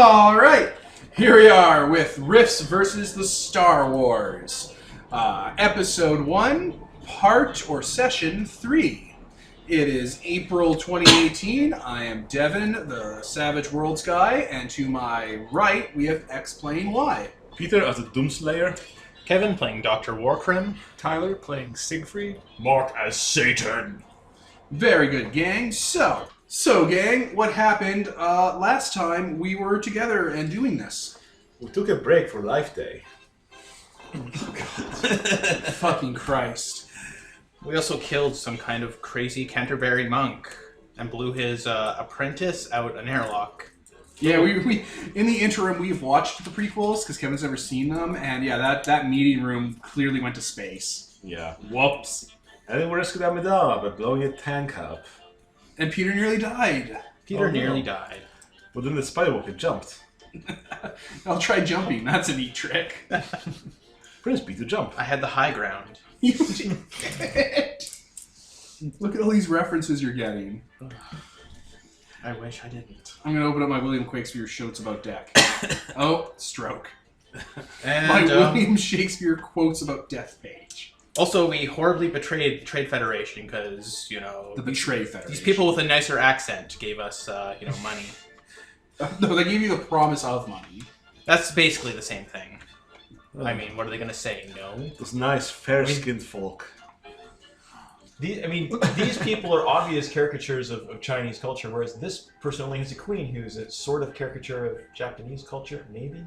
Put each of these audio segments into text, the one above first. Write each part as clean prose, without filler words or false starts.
All right, here we are with Riffs versus the Star Wars, Episode 1, Part or Session 3. It is April 2018. I am Devin, the Savage Worlds guy, and to my right we have Explain Why. Peter as a Doomslayer. Kevin playing Dr. Warcrim. Tyler playing Siegfried. Mark as Satan. Very good, gang. So gang, what happened last time we were together and doing this? We took a break for Life Day. Fucking Christ. We also killed some kind of crazy Canterbury monk and blew his apprentice out an airlock. Yeah, we in the interim we've watched the prequels because Kevin's never seen them, and yeah, that meeting room clearly went to space. Yeah, whoops. And then we rescued Amidala by blowing a tank up. And Peter nearly died. Peter nearly died. But then the Spywalker jumped. I'll try jumping. That's a neat trick. Prince Peter jumped. I had the high ground. You did. Look at all these references you're getting. I wish I didn't. I'm going to open up my William Shakespeare Quotes About Death. Oh, stroke. And My William Shakespeare Quotes About Death page. also, we horribly betrayed the Trade Federation because, The Betray Federation. these people with a nicer accent gave us, money. No, they gave you the promise of money. That's basically the same thing. I mean, what are they going to say? No? Those nice, fair-skinned folk. These people are obvious caricatures of Chinese culture, whereas this person only has a queen who's a sort of caricature of Japanese culture, maybe?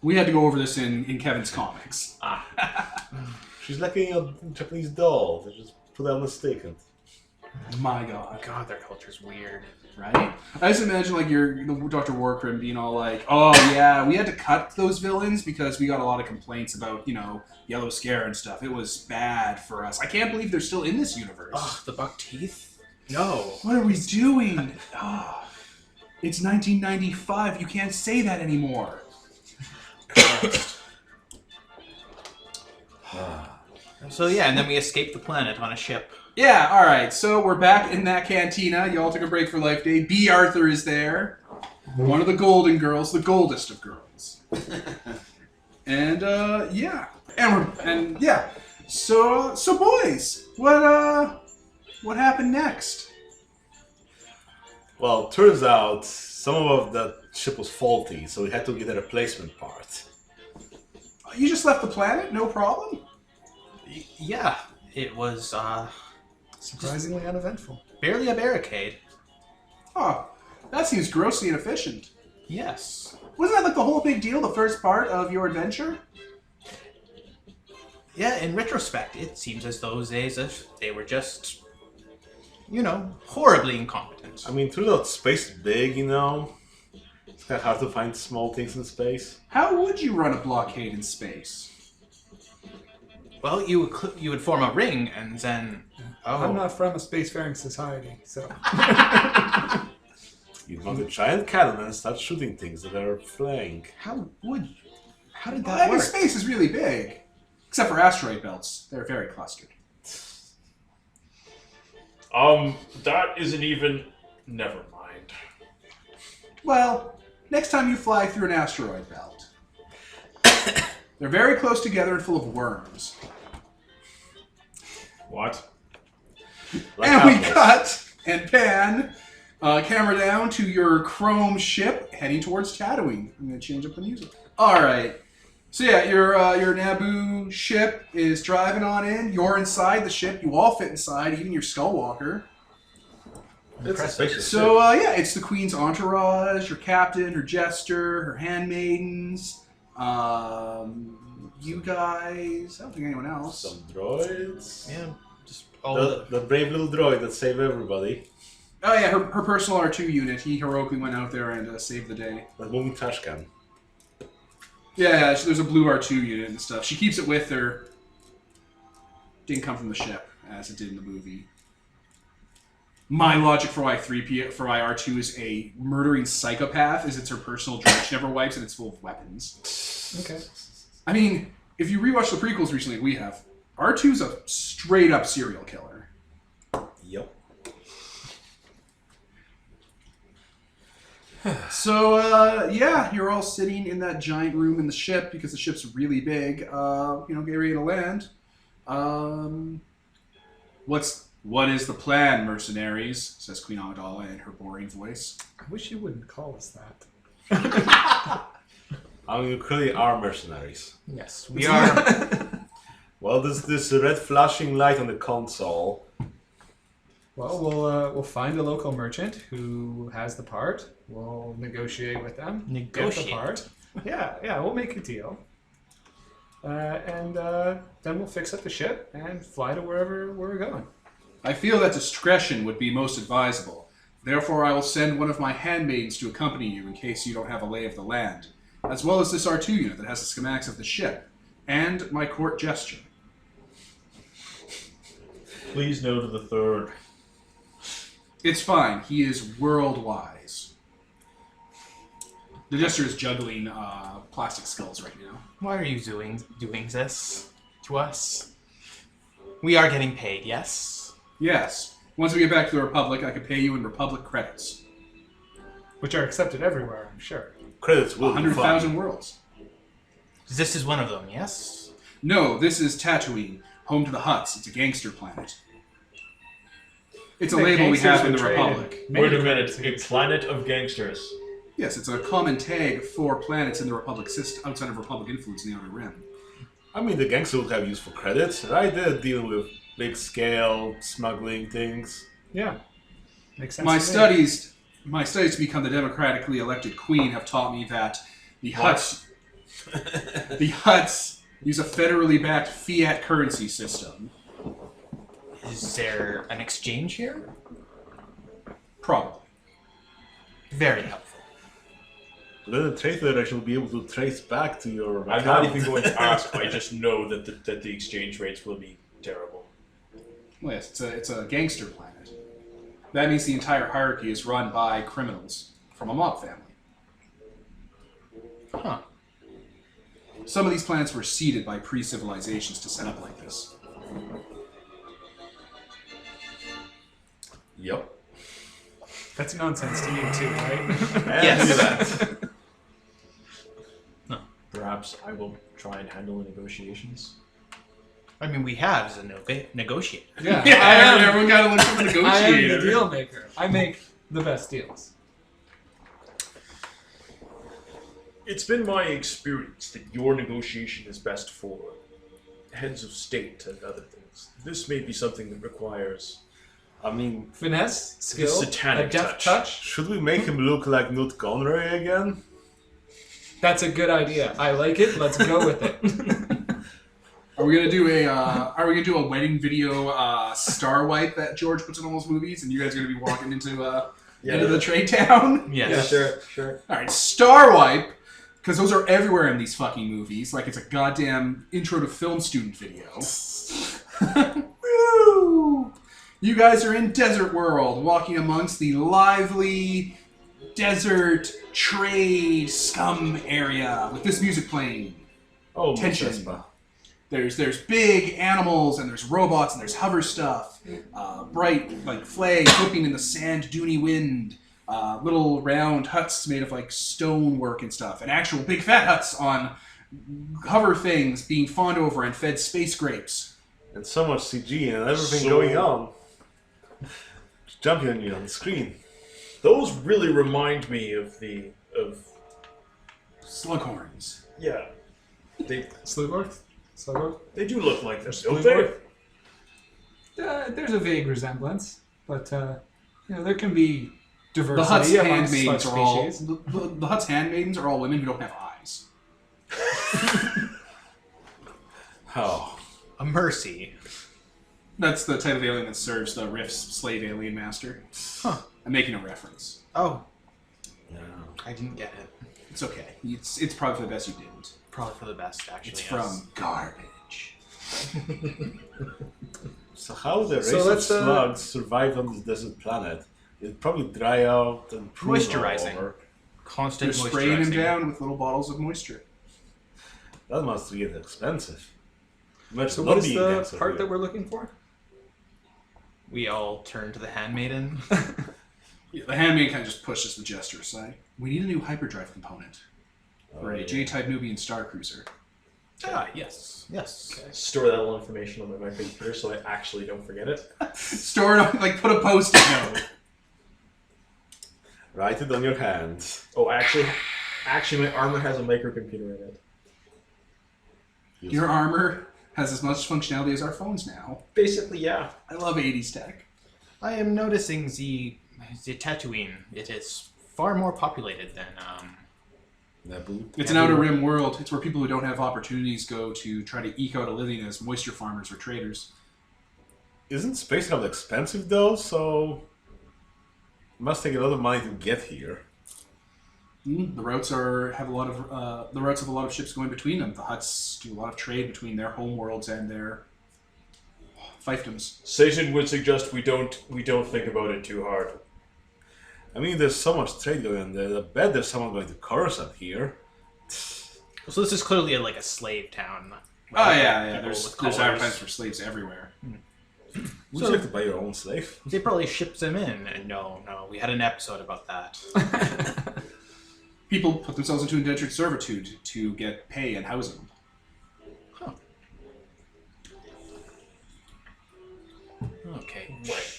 We had to go over this in Kevin's comics. She's like a Japanese doll. They just put out mistaken. My God. God, their culture's weird. Right? I just imagine like the Dr. Warcrim being all like, oh yeah, we had to cut those villains because we got a lot of complaints about, Yellow Scare and stuff. It was bad for us. I can't believe they're still in this universe. Ugh, the buck teeth? No. What are we doing? It's 1995. You can't say that anymore. So yeah, and then we escaped the planet on a ship. Yeah, alright, so we're back in that cantina. Y'all took a break for Life Day. B. Arthur is there. One of the golden girls, the goldest of girls. And, yeah. And yeah. So boys, what happened next? Well, turns out some of that ship was faulty, so we had to get a replacement part. You just left the planet? No problem? Yeah, it was, Surprisingly uneventful. barely a barricade. Oh, that seems grossly inefficient. Yes. Wasn't that like the whole big deal, the first part of your adventure? Yeah, in retrospect, it seems as though they were just, horribly incompetent. I mean, turns out space is big, It's kind of hard to find small things in space. How would you run a blockade in space? Well, you would form a ring, and then... Oh. I'm not from a spacefaring society, so... You'd want a giant cannon and start shooting things that are flying. How did Well, that work? space is really big. Except for asteroid belts. They're very clustered. That isn't even... Never mind. Well, next time you fly through an asteroid belt. They're very close together and full of worms. What? And we cut and pan, camera down to your chrome ship heading towards Tatooine. I'm going to change up the music. All right. So yeah, your Naboo ship is driving on in. You're inside the ship. You all fit inside, even your Skullwalker. It's a spacious So yeah, it's the Queen's entourage, her captain, her jester, her handmaidens. You guys. I don't think anyone else. Some droids. Yeah, just all of The brave little droid that saved everybody. Oh yeah, her personal R2 unit. He heroically went out there and saved the day. That moving trash can. Yeah, there's a blue R2 unit and stuff. She keeps it with her. Didn't come from the ship, as it did in the movie. My logic for why R2 is a murdering psychopath is it's her personal droid. She never wipes and it's full of weapons. Okay. I mean, if you rewatch the prequels recently, we have. R2's a straight up serial killer. Yep. So, yeah, you're all sitting in that giant room in the ship because the ship's really big. Get ready to land. What is the plan, mercenaries? Says Queen Amidala in her boring voice. I wish you wouldn't call us that. I mean, you clearly are mercenaries. Yes, we are. Well, there's this red flashing light on the console. Well, we'll find a local merchant who has the part. We'll negotiate with them. Get the part. Yeah, we'll make a deal. And then we'll fix up the ship and fly to wherever we're going. I feel that discretion would be most advisable. Therefore, I will send one of my handmaids to accompany you in case you don't have a lay of the land, as well as this R2 unit that has the schematics of the ship, and my court gesture. Please no to the third. It's fine. He is world wise. The gesture is juggling plastic skulls right now. Why are you doing this to us? We are getting paid, yes? Yes. Once we get back to the Republic, I can pay you in Republic credits. Which are accepted everywhere, I'm sure. Credits will be 100,000 fine. worlds. This is one of them, yes? No, this is Tatooine, home to the Hutts. It's a gangster planet. It's a The label we have in the gangsters would trade Republic. in Wait a many minute, a currencies. planet of gangsters. Yes, it's a common tag for planets in the Republic system outside of Republic influence in the Outer Rim. I mean, the gangsters would have use for credits, right? They're dealing with big scale smuggling things. Yeah. Makes sense. My to me. studies to become the democratically elected queen have taught me that the Hutts use a federally backed fiat currency system. Is there an exchange here? Probably. Very helpful. Then the trade federation will be able to trace back to your I'm account. not even going to ask. I just know that the exchange rates will be terrible. Well, yes, it's a gangster planet. That means the entire hierarchy is run by criminals from a mob family. Huh. Some of these planets were seeded by pre-civilizations to set up like this. Yep. That's nonsense to you too, right? And Yes. do that. Perhaps I will try and handle the negotiations. I mean, we have as a negotiator. Yeah, everyone got to look for the negotiator. I am the deal maker. I make the best deals. It's been my experience that your negotiation is best for heads of state and other things. This may be something that requires... I mean, Finesse, skill, satanic a deft touch. touch. should we make him look like Newt Conroy again? That's a good idea. I like it. Let's go with it. Are we gonna do a wedding video star wipe that George puts in all his movies, and you guys are gonna be walking into the trade town? Yes. Sure. All right, star wipe, because those are everywhere in these fucking movies. Like it's a goddamn intro to film student video. Woo! You guys are in Desert World, walking amongst the lively desert trade scum area with this music playing. Oh, Tension. Mosespa. There's big animals and there's robots and there's hover stuff, bright like flags whipping in the sand duney wind, little round huts made of like stonework and stuff, and actual big fat huts on hover things being fawned over and fed space grapes. And so much CG and everything So- going on. Just jumping on you on the screen. Those really remind me of Slughorns. yeah. They Slugworth? Slugworth? they do look like them, don't they? There's a vague resemblance, but there can be The Hutt's diversity amongst handmaidens such are all species. the Hutt's handmaidens are all women who don't have eyes. Oh. A mercy. That's the type of alien that serves the Rift's slave alien master. Huh. I'm making a reference. Oh, Yeah. I didn't get it. It's okay. It's probably for the best you didn't. Probably for the best, actually. It's yes. from garbage. So how would the race So of let's, slugs survive on this desert planet? It'd probably dry out and prune all Moisturizing. over. Constant They're spraying him moisturizing. down with little bottles of moisture. That must get expensive. Imagine So not what is being the gangster part here. that we're looking for? We all turn to the handmaiden. Yeah, the handmaid kind of just pushes the gesture aside. We need a new hyperdrive component for a J-type Nubian Star Cruiser. Ah, yes. Yes. Okay. Store that little information on my computer so I actually don't forget it. Store it on, like, put a post-it note. Write it on your hands. Oh, actually, my armor has a microcomputer in it. Your armor has as much functionality as our phones now. Basically, yeah. I love 80s tech. I am noticing the Tatooine. It is far more populated than Naboo. It's an outer rim world. It's where people who don't have opportunities go to try to eke out a living as moisture farmers or traders. Isn't space travel expensive though? So it must take a lot of money to get here. The routes have a lot of ships going between them. The Hutts do a lot of trade between their home worlds and their fiefdoms. Satan would suggest we don't think about it too hard. I mean, there's so much trade going on there. I bet there's someone going to Coruscant here. So this is clearly a slave town. Oh yeah. People There's with collars. advertisements for slaves everywhere. Would you like to buy your own slave? They probably shipped them in. And no, we had an episode about that. People put themselves into indentured servitude to get pay and housing. Huh. Okay. Right.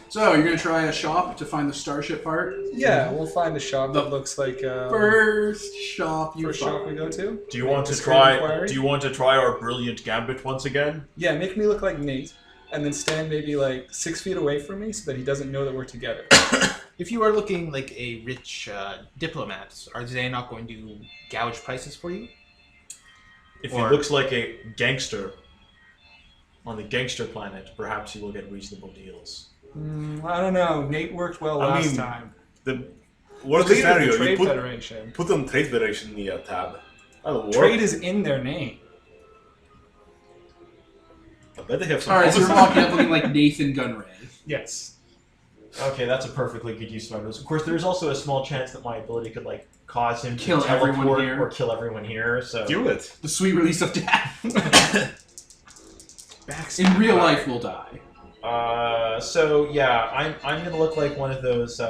So you're gonna try a shop to find the starship part. Yeah, we'll find a shop that looks like First shop you first shop we go to. Do you want to Discreet try? inquiry? Do you want to try our brilliant gambit once again? Yeah, make me look like Nate, and then stand maybe 6 feet away from me so that he doesn't know that we're together. If you are looking like a rich diplomat, are they not going to gouge prices for you? If Or- he looks like a gangster on the gangster planet, perhaps he will get reasonable deals. I don't know. Nate worked well I last mean, time. The The worst leader of scenario, the Trade you Federation. put on Trade Federation in the tab. That'll work. Trade is in their name. I bet they have some. Alright, so you're walking up looking like Nathan Gunray. Yes. Okay, that's a perfectly good use of my moves. Of course, there's also a small chance that my ability could cause him to Kill everyone teleport here. or kill everyone here. So Do it. The sweet release of death. In real life, we'll die. So yeah, I'm gonna look like one of those.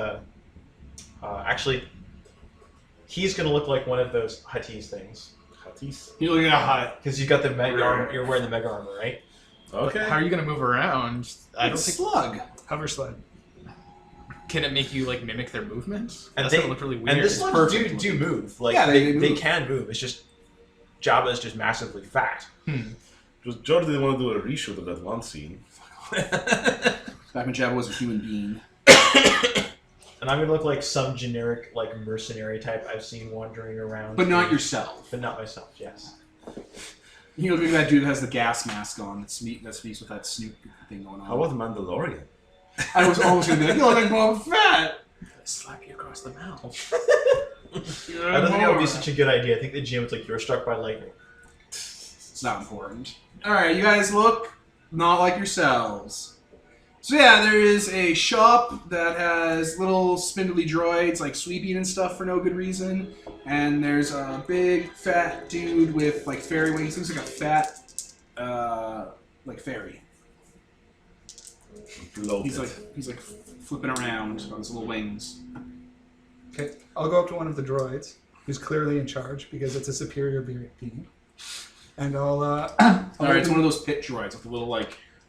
Actually, he's gonna look like one of those Huttese things Hutties. You're looking at a hut. because you got the mega armor. You're wearing the mega armor, right? Okay. How are you going to move around? I don't think. Slug. Hover sled. Can it make you mimic their movement? And That's they- gonna look really weird. And this one perfect do move. Yeah, they they move. can move. It's just Jabba is just massively fat. Just George didn't want to do a reshoot of that one scene. Back when Jabba was a human being. And I'm gonna look like some generic mercenary type I've seen wandering around. But not yourself. But not myself. Yes. You look like that dude that has the gas mask on that speaks with that Snoop thing going on. How about the Mandalorian? I was almost going to be like, you look like Boba Fett! Slap you across the mouth. I don't think that would be such a good idea. I think the GM was like, "You're struck by lightning." It's not important. Alright, you guys look not like yourselves. So yeah, there is a shop that has little spindly droids sweeping and stuff for no good reason. And there's a big fat dude with fairy wings. Looks like a fat fairy. Bloated. He's flipping around on his little wings. Okay, I'll go up to one of the droids, who's clearly in charge because it's a superior being, and I'll. Alright, it's one of those pit droids with the little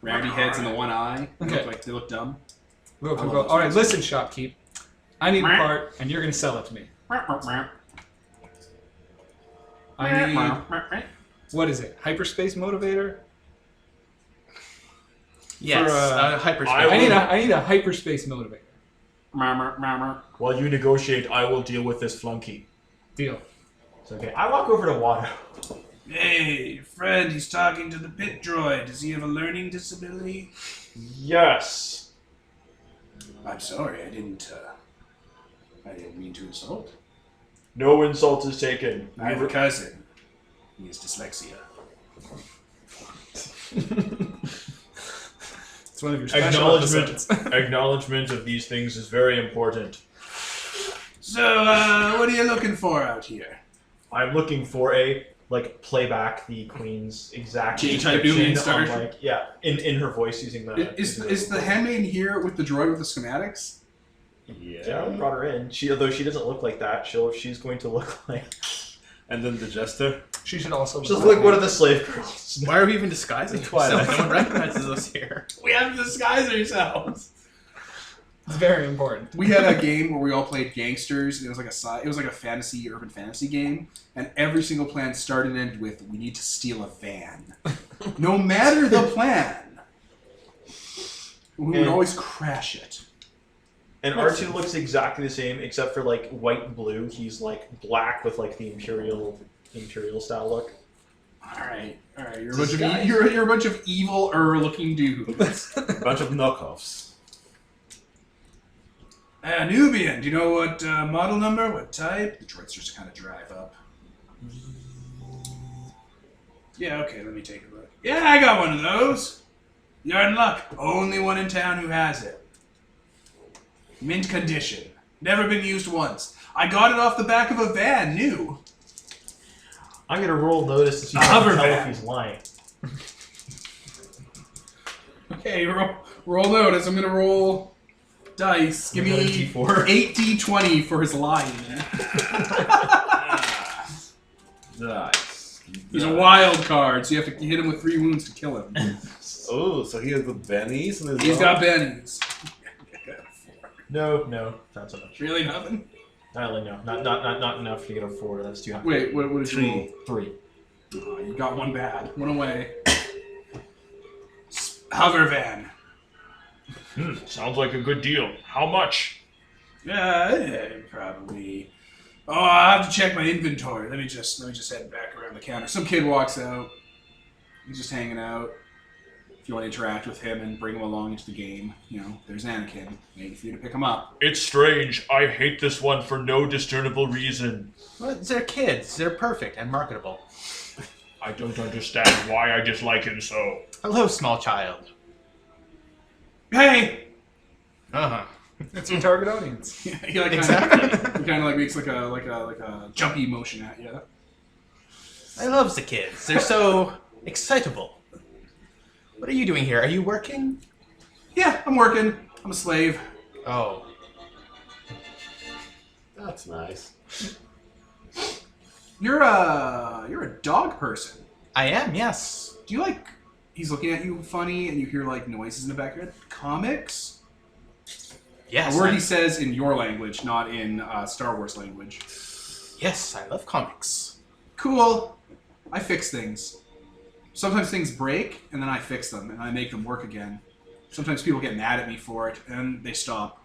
roundy heads and the one eye. Okay. They look dumb. Go up I and love go. those All right, ones. listen, shopkeep. I need a part, and you're gonna sell it to me. I need. What is it? Hyperspace motivator? Yes, For, hyperspace. I need a hyperspace motivator. While you negotiate, I will deal with this flunky. Deal. It's okay. I walk over to Watto. Hey, friend, he's talking to the pit droid. Does he have a learning disability? Yes. I'm sorry, I didn't mean to insult. No insult is taken. I have a cousin. He has dyslexia. It's one of your special episodes. Acknowledgement of these things is very important. So, what are you looking for out here? I'm looking for a playback the Queen's exact J-type description Nubian Star. in her voice using the. Is the handmaid here with the droid with the schematics? Yeah, we brought her in. Although she doesn't look like that, she's going to look like. And then the jester. She should also. She's like one of the slave girls. Why are we even disguising ourselves? No one recognizes us here. We have to disguise ourselves. It's very important. We had a game where we all played gangsters, and it was like a urban fantasy game, and every single plan started and ended with, we need to steal a van. No matter the plan. We would always crash it. And R2 looks exactly the same, except for like white and blue. He's like black with like the imperial style look. Alright. You're a bunch of evil-looking dudes. A bunch of knockoffs. Nubian, do you know what model number, what type? The droid starts to kind of drive up. Yeah, okay, let me take a look. Yeah, I got one of those. You're in luck. Only one in town who has it. Mint condition. Never been used once. I got it off the back of a van, new. I'm gonna roll notice to see if hover I can tell van. if he's lying. Okay, roll notice. I'm gonna roll dice. Give me 8d20 for his lying. Nice. He's a wild card, so you have to hit him with 3 wounds to kill him. Oh, so he has the bennies? And He's got bennies. No, not so much. Really nothing? No, not enough to get a 4. That's too high. Wait, what did you roll? 3. Oh, you got one bad. One away. Hover van. Sounds like a good deal. How much? Probably. Oh, I have to check my inventory. Let me just head back around the counter. Some kid walks out. He's just hanging out. If you want to interact with him and bring him along into the game, there's Anakin, waiting for you to pick him up. It's strange. I hate this one for no discernible reason. Well, they're kids. They're perfect and marketable. I don't understand why I dislike him so. Hello, small child. Hey! Uh-huh. It's your target audience. He kind of makes like a jumpy motion at you. I love the kids. They're so excitable. What are you doing here? Are you working? Yeah, I'm working. I'm a slave. Oh. That's nice. You're a dog person. I am, yes. Do you like? He's looking at you funny, and you hear like noises in the background. Comics. Yes. A word he says in your language, not in Star Wars language. Yes, I love comics. Cool. I fix things. Sometimes things break, and then I fix them, and I make them work again. Sometimes people get mad at me for it, and they stop.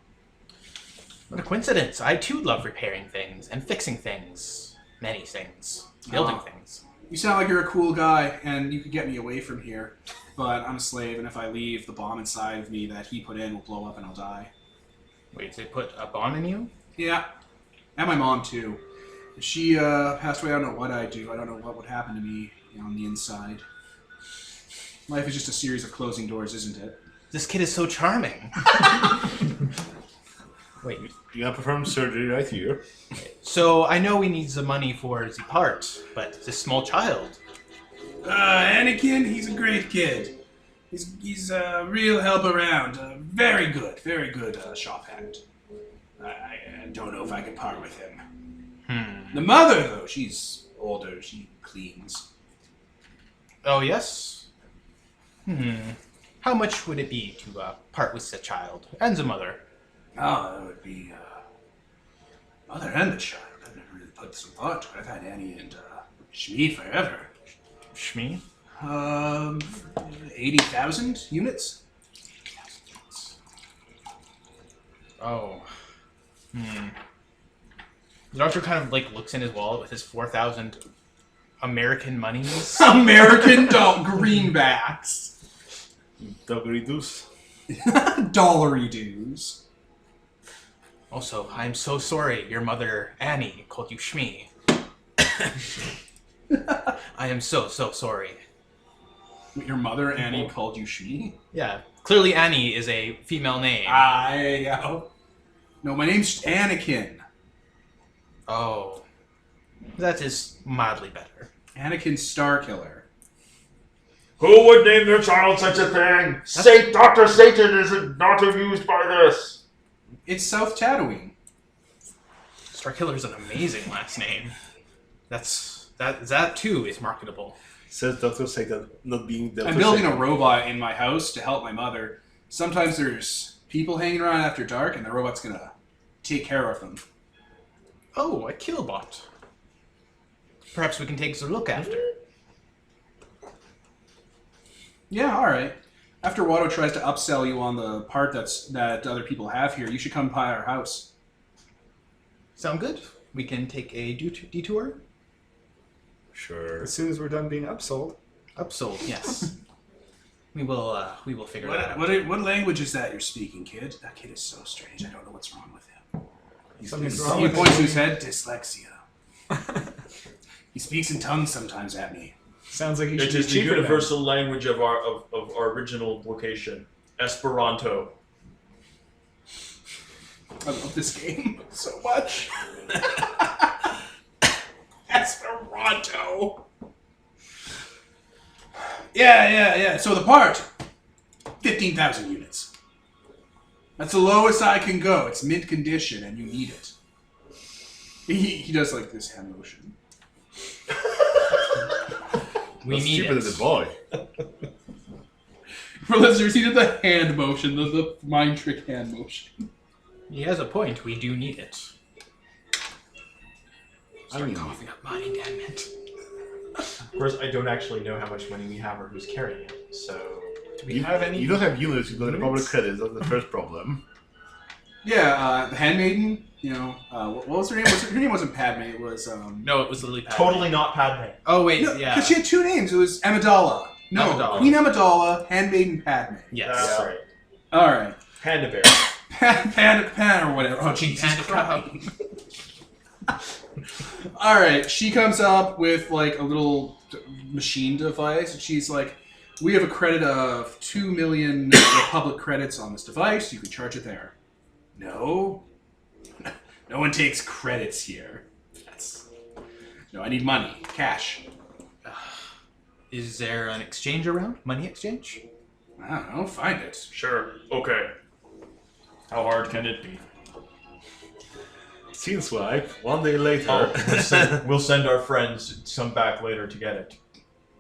What a coincidence. I too love repairing things and fixing things. Many things. Building things. You sound like you're a cool guy, and you could get me away from here. But I'm a slave, and if I leave, the bomb inside of me that he put in will blow up, and I'll die. Wait, they put a bomb in you? Yeah. And my mom, too. If she passed away, I don't know what I'd do. I don't know what would happen to me on the inside. Life is just a series of closing doors, isn't it? This kid is so charming. Wait. You have performed surgery right here. So I know we need the money for the part, but this small child. Anakin, he's a great kid. He's a real help around. Very good shop hand. I don't know if I can part with him. The mother, though, she's older. She cleans. Oh, yes? How much would it be to part with the child and the mother? Oh, that would be mother and the child. I've never really put some thought to it. I've had Annie and Shmi forever. Shmi? 80,000 units? 80,000 units. Oh. The doctor kind of looks in his wallet with his 4,000 American monies. American greenbacks. Doggery deuce. Dollary dues. Also, I'm so sorry your mother, Annie, called you Shmi. I am so sorry. Your mother, Annie, called you Shmi? Yeah, clearly Annie is a female name. No, my name's Anakin. Oh. That is mildly better. Anakin Starkiller. Who would name their child such a thing? Dr. Satan is not amused by this. It's South Tatooine. Starkiller's an amazing last name. That too is marketable. Says Dr. Satan not being Dr. I'm building a Satan. robot in my house to help my mother. Sometimes there's people hanging around after dark, and the robot's gonna take care of them. Oh, a killbot. Perhaps we can take a look after. Yeah, all right. After Watto tries to upsell you on the part that other people have here, you should come by our house. Sound good? We can take a detour? Sure. As soon as we're done being upsold. Upsold, yes. we will figure that out. What language is that you're speaking, kid? That kid is so strange. I don't know what's wrong with him. Something's wrong He with points to him. his head. Dyslexia. He speaks in tongues sometimes at me. Sounds like you should It be is the cheaper then. universal language of our original location, Esperanto. I love this game so much. Esperanto. Yeah. So the part, 15,000 units. That's the lowest I can go. It's mint condition, and you need it. He does like this hand motion. We That's need cheaper it. than the boy. For listeners, he did the hand motion, the mind trick hand motion. He has a point. We do need it. I mean, Coughing up money, damn it. Of course, I don't actually know how much money we have or who's carrying it, so... Do we have any? You don't have units, you don't have public credits, that's the first problem. Yeah, the handmaiden, you know, what was her name? Her name wasn't Padme, it was, No, it was literally Padme. Totally not Padme. Oh, wait, no, yeah. because she had two names. It was Amidala. No, Amidala. Queen Amidala, handmaiden Padme. Yes. That's right. All right. Panda Bear. Pan or whatever. Oh, Jesus Panda Christ. All right, she comes up with like a little machine device, and she's like, "We have a credit of 2 million Republic credits on this device. You can charge it there." No, no one takes credits here. No, I need money, cash. Is there an exchange around? Money exchange? I don't know. Find it. Sure. Okay. How hard can it be? Seems like one day later. Oh, we'll send our friends some back later to get it.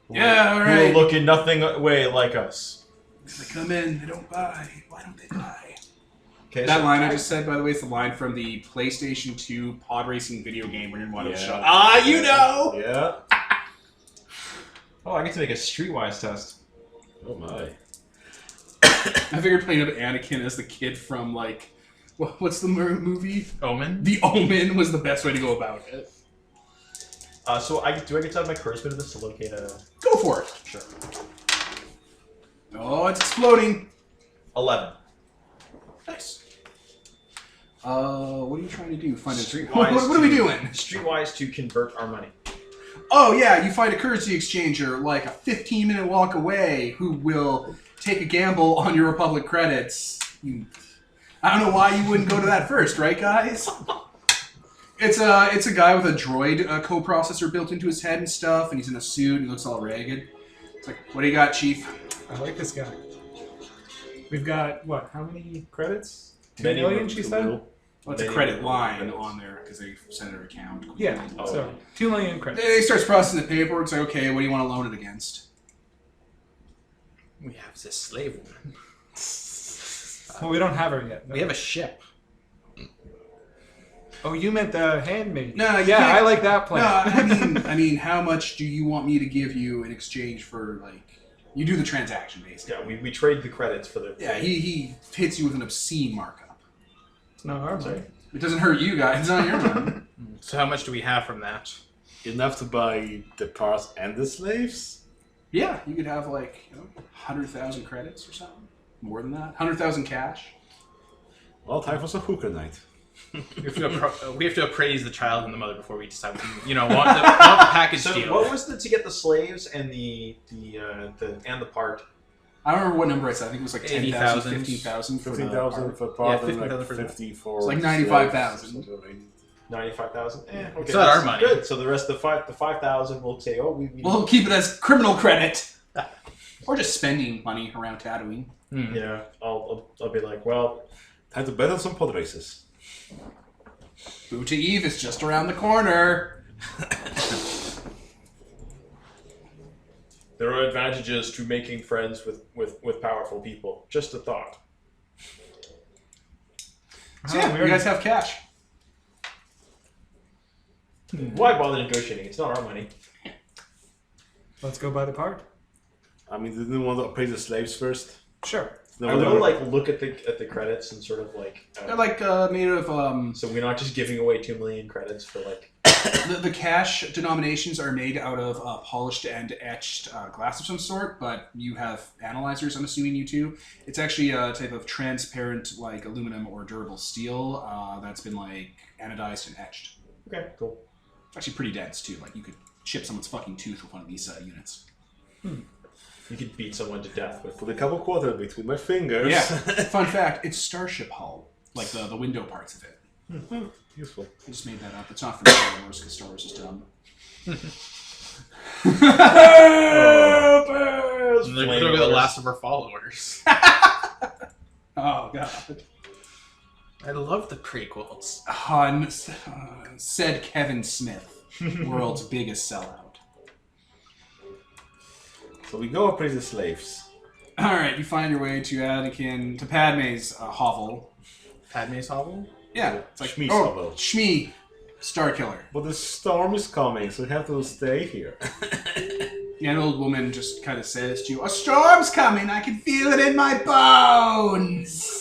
Yeah, all Who right. will look in nothing way like us. They come in, they don't buy. Why don't they buy? Okay, That so line I just said, by the way, is the line from the PlayStation 2 pod racing video game where you're in Watto Yeah. shop. Ah, you know! Yeah. Oh, I get to make a streetwise test. Oh my. I figured playing up Anakin as the kid from, like, what's the movie? Omen? The Omen was the best way to go about it. So do I get to have my charisma to this to locate a... Go for it. Sure. Oh, it's exploding. 11. Nice. What are you trying to do? Find a Streetwise what are we to- doing? Streetwise to convert our money. Oh, yeah, you find a currency exchanger like a 15-minute walk away who will take a gamble on your Republic credits. I don't know why you wouldn't go to that first, right, guys? It's a guy with a droid coprocessor built into his head and stuff, and he's in a suit, and he looks all ragged. It's like, what do you got, Chief? I like this guy. We've got, what, how many credits? 2 Many million, rooms she to said? will. Well, it's a Many credit of line credits. on there, because they sent her account. Yeah, Oh. so 2 million credits. He starts processing the paperwork. It's like, okay, what do you want to loan it against? We have this slave woman. Well, we don't have her yet. We have a ship. Oh, you meant the handmaid. No, you yeah, can't- I like that plan. No, I mean, how much do you want me to give you in exchange for, like, you do the transaction, basically. Yeah, we trade the credits for the... Yeah, he hits you with an obscene markup. It's not our Sorry. money. It doesn't hurt you guys. It's not your money. So how much do we have from that? Enough to buy the parts and the slaves? Yeah, you could have, like, 100,000 credits or something. More than that. 100,000 cash. Well, time for some hookah night. We have to appraise the child and the mother before we decide, want the package So deal. what was to get the slaves and the part? I don't remember what number I said. I think it was like 10,000, 80,000. 15,000 for the 15,000 part. for part and 15,000 like for that. 50 for... It's like slaves, 95,000. something like that. 95,000? Okay. It's not our money. Good. So the rest of the 5,000 we'll say, oh, we We'll keep it as criminal credit. Or just spending money around Tatooine. Yeah, I'll be like, well, Time to bet on some pod races. Boot to Eve is just around the corner. There are advantages to making friends with powerful people. Just a thought. So yeah, you guys have cash. Why bother negotiating? It's not our money. Let's go buy the part. I mean, didn't you want to appraise the slaves first? Sure. No, I will like look at the credits and sort of like. They're like made of. So we're not just giving away 2 million credits for like. The cash denominations are made out of polished and etched glass of some sort, but you have analyzers, I'm assuming you too. It's actually a type of transparent, like aluminum or durable steel that's been like anodized and etched. Okay, cool. It's actually pretty dense too. Like you could chip someone's fucking tooth with one of these units. You could beat someone to death with. Put a couple quarters between my fingers. Yeah. Fun fact: it's starship hull, like the window parts of it. Useful. I just made that up. It's not from Star Wars because Star Wars is dumb. They're going to be the last of our followers. Oh god. I love the prequels. Said Kevin Smith, world's biggest sellout. So we go appraise the slaves. All right, you find your way to Padme's hovel. Padme's hovel? Yeah, it's like Shmi's hovel. Shmi, Star Killer. But the storm is coming, so we have to stay here. The old woman just kind of says to you, "A storm's coming. I can feel it in my bones."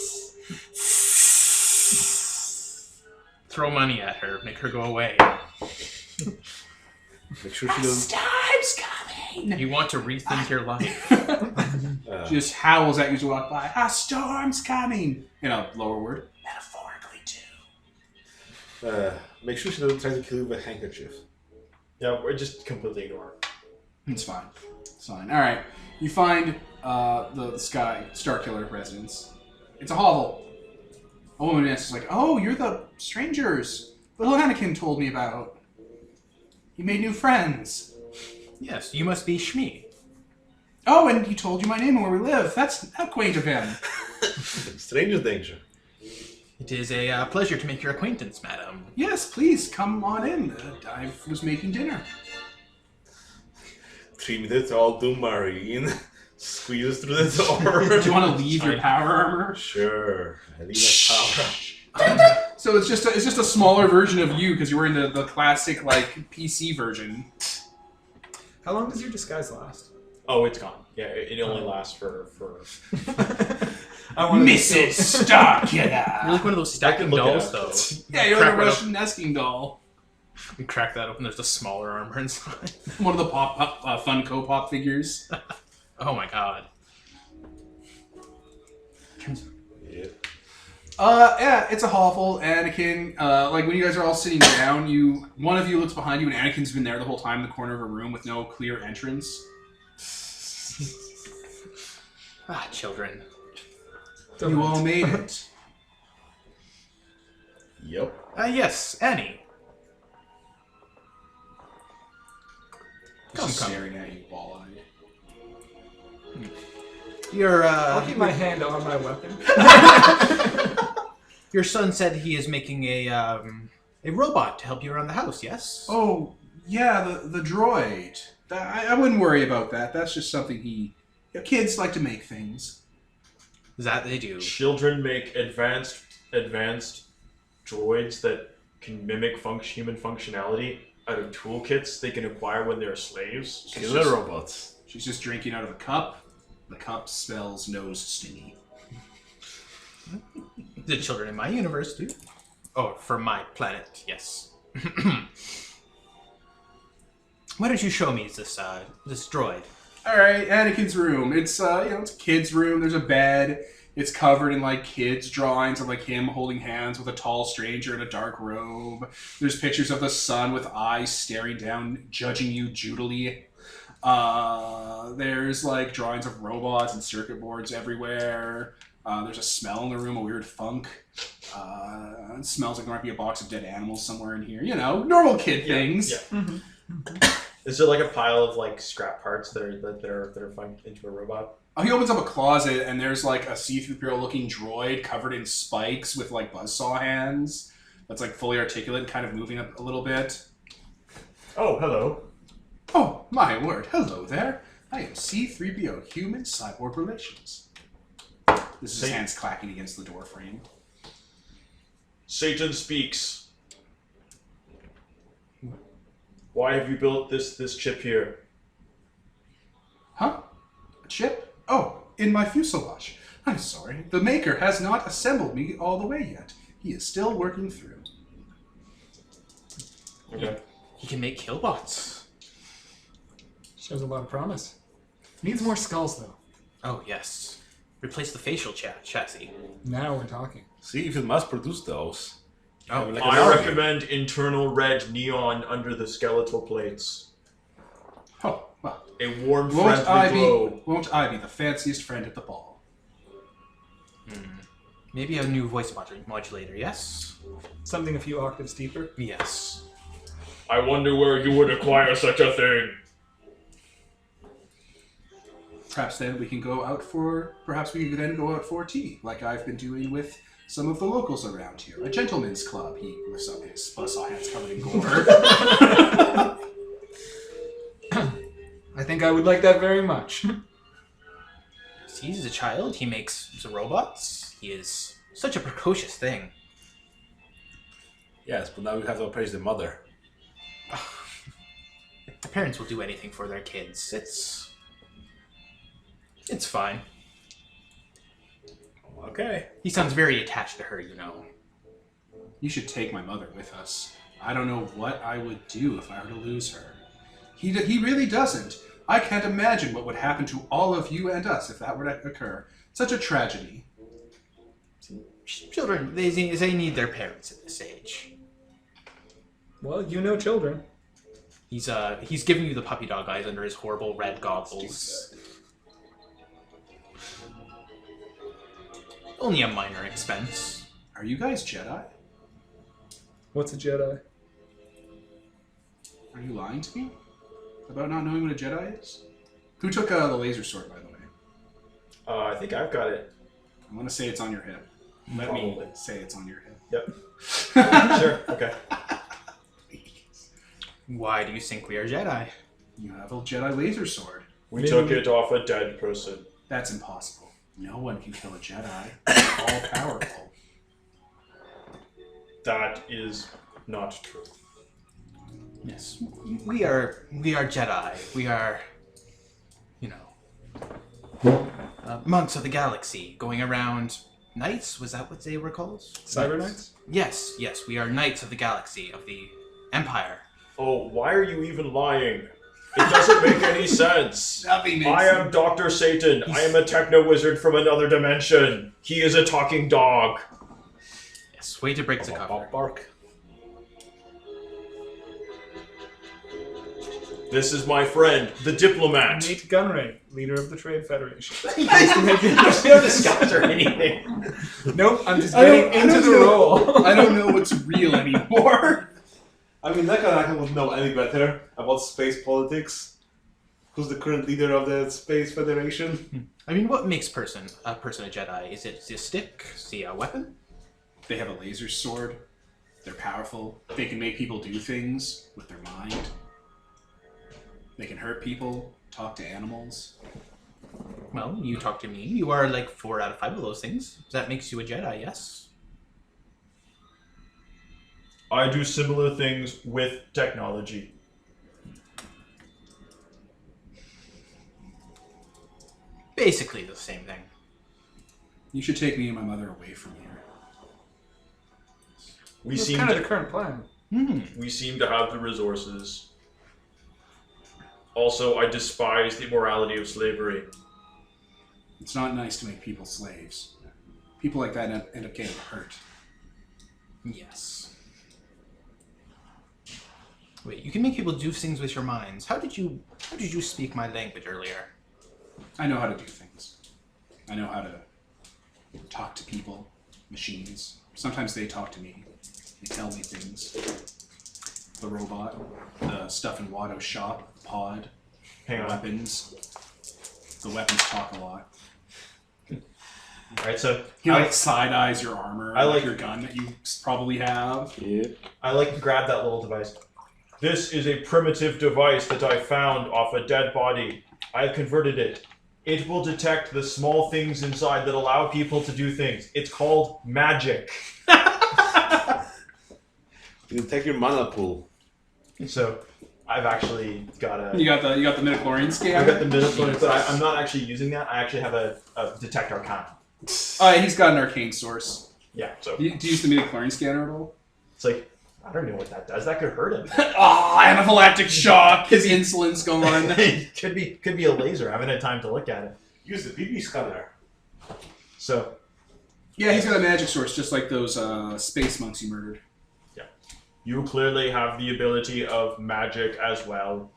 Throw money at her. Make her go away. Make sure she doesn't. Storm's coming. You want to rethink your life. She just howls at you as you walk by. A storm's coming. In a lower word. Metaphorically too. Make sure she doesn't try to kill you with a handkerchief. Yeah, we're just completely ignore. It's fine. It's fine. All right. You find the Star Killer residence. It's a hovel. A woman is like, "Oh, you're the strangers little Anakin told me about. He made new friends. Yes, you must be Shmi. Oh, and he told you my name and where we live. That's how quaint of him." Stranger danger. It is a pleasure to make your acquaintance, madam. "Yes, please come on in. I was making dinner." 3 minutes all do marine. Squeeze through the door. Do you want to leave your power armor? Sure. I leave my power. So it's just a smaller version of you because you were in the classic like PC version. How long does your disguise last? Oh, it's gone. Yeah, it only lasts for. Mrs. Star Killer. You're like one of those stacking look it dolls, up. though. Yeah, you're like a Russian nesting doll. You crack that open, there's a smaller armor inside. One of the Funko Pop figures. Oh my god. Yeah. Yeah, it's a hovel. Anakin, like when you guys are all sitting down, one of you looks behind you, and Anakin's been there the whole time in the corner of a room with no clear entrance. Ah, children. You all made it. Yep. Yes, Annie. She's staring at you, wall-eyed. I'll keep my hand on my weapon. Your son said he is making a robot to help you around the house, yes? Oh, yeah, the droid. I wouldn't worry about that. That's just something kids like to make things. That they do. Children make advanced droids that can mimic human functionality out of toolkits they can acquire when they're slaves. Killer robots. She's just drinking out of a cup. The cup smells nose stingy. The children in my universe do. Oh, for my planet, yes. Why don't you show me this droid? All right, Anakin's room. It's it's a kid's room. There's a bed. It's covered in like kids' drawings of like him holding hands with a tall stranger in a dark robe. There's pictures of the sun with eyes staring down, judging you judicially. There's like drawings of robots and circuit boards everywhere. There's a smell in the room, a weird funk. It smells like there might be a box of dead animals somewhere in here. You know, normal kid things. Yeah. Mm-hmm. Is there like a pile of like scrap parts that are into a robot? He opens up a closet, and there's like a C-3PO-looking droid covered in spikes with like buzzsaw hands. That's like fully articulate, kind of moving up a little bit. Oh, hello. Oh, my word. Hello there. I am C-3PO, Human Cyborg Relations. This is his hands clacking against the door frame. Satan speaks. Why have you built this chip here? Huh? A chip? Oh, in my fuselage. I'm sorry. The maker has not assembled me all the way yet. He is still working through. Okay. He can make killbots. Shows a lot of promise. Needs more skulls, though. Oh, yes. Replace the facial chassis. Now we're talking. See if it must produce those. Oh, Like I an army. recommend internal red neon under the skeletal plates. Oh, well. A warm, friendly glow. Won't I be the fanciest friend at the ball? Maybe a new voice modulator, yes? Something a few octaves deeper. Yes. I wonder where you would acquire such a thing. Perhaps then we can go out for tea, like I've been doing with some of the locals around here. A gentleman's club. He lifts up his buzzsaw hands covered in gore. I think I would like that very much. He's a child. He makes robots. He is such a precocious thing. Yes, but now we have to appraise the mother. The parents will do anything for their kids. It's fine. Okay. He sounds very attached to her, you know. You should take my mother with us. I don't know what I would do if I were to lose her. He really doesn't. I can't imagine what would happen to all of you and us if that were to occur. Such a tragedy. Children, they need their parents at this age. Well, you know children. He's giving you the puppy dog eyes under his horrible red goggles. Only a minor expense. Are you guys Jedi? What's a Jedi? Are you lying to me about not knowing what a Jedi is? Who took the laser sword, by the way? I think I've got it. I want to say it's on your hip. Let me say it's on your hip. Yep. Sure. Okay. Why do you think we are Jedi? You have a Jedi laser sword. We took it off a dead person. That's impossible. No one can kill a Jedi. They're all powerful. That is not true. Yes, we are Jedi. We are, monks of the galaxy, going around. Knights? Was that what they were called? Cyber Knights? Yes, we are knights of the galaxy, of the Empire. Oh, why are you even lying? It doesn't make any sense. Nothing makes I am Dr. Satan. I am a techno wizard from another dimension. He is a talking dog. Yes, way to break the cover. Bark. This is my friend, the diplomat. Nate Gunray, leader of the Trade Federation. There's no disguise or anything. Nope, I'm just getting into the role. I don't know what's real anymore. I mean, Nekanaka would know any better about space politics. Who's the current leader of the Space Federation? I mean, what makes a person a Jedi? Is it the stick? The weapon? They have a laser sword. They're powerful. They can make people do things with their mind. They can hurt people, talk to animals. Well, you talk to me. You are like 4 out of 5 of those things. That makes you a Jedi, yes? I do similar things with technology. Basically the same thing. You should take me and my mother away from here. We That's seem kind of to, the current plan. we seem to have the resources. Also, I despise the immorality of slavery. It's not nice to make people slaves. People like that end up getting hurt. Yes. Wait, you can make people do things with your minds. How did you speak my language earlier? I know how to do things. I know how to talk to people, machines. Sometimes they talk to me. They tell me things. The robot, the stuff in Watto's shop, pod, Hang on. weapons. The weapons talk a lot. Alright, so He like side eyes your armor, I like your gun that you probably have. Yeah. I like to grab that little device. This is a primitive device that I found off a dead body. I've converted it. It will detect the small things inside that allow people to do things. It's called magic. You take your mana pool. So I've actually got a. You got the midichlorian scanner. I've got the middle one, but I'm not actually using that. I actually have a detect arcana. He's got an arcane source. Yeah, so Do you use the midichlorian scanner at all? it's like I don't know what that does. That could hurt him. Anaphylactic shock. His insulin's gone. could be a laser. I haven't had time to look at it. Use the BB scanner. So Yeah, he's got a magic source, just like those space monks you murdered. You clearly have the ability of magic as well.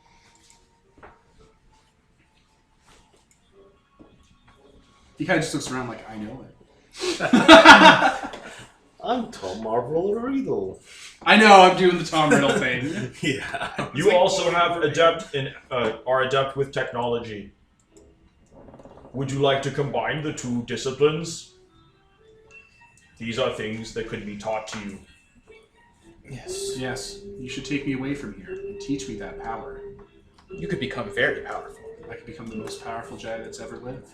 He kind of just looks around like, I know it. I'm Tom Marvel Riddle. I know, I'm doing the Tom Riddle thing. Yeah. You also have are adept with technology. Would you like to combine the two disciplines? These are things that could be taught to you. Yes. Yes, you should take me away from here and teach me that power. You could become very powerful. I could become the most powerful Jedi that's ever lived.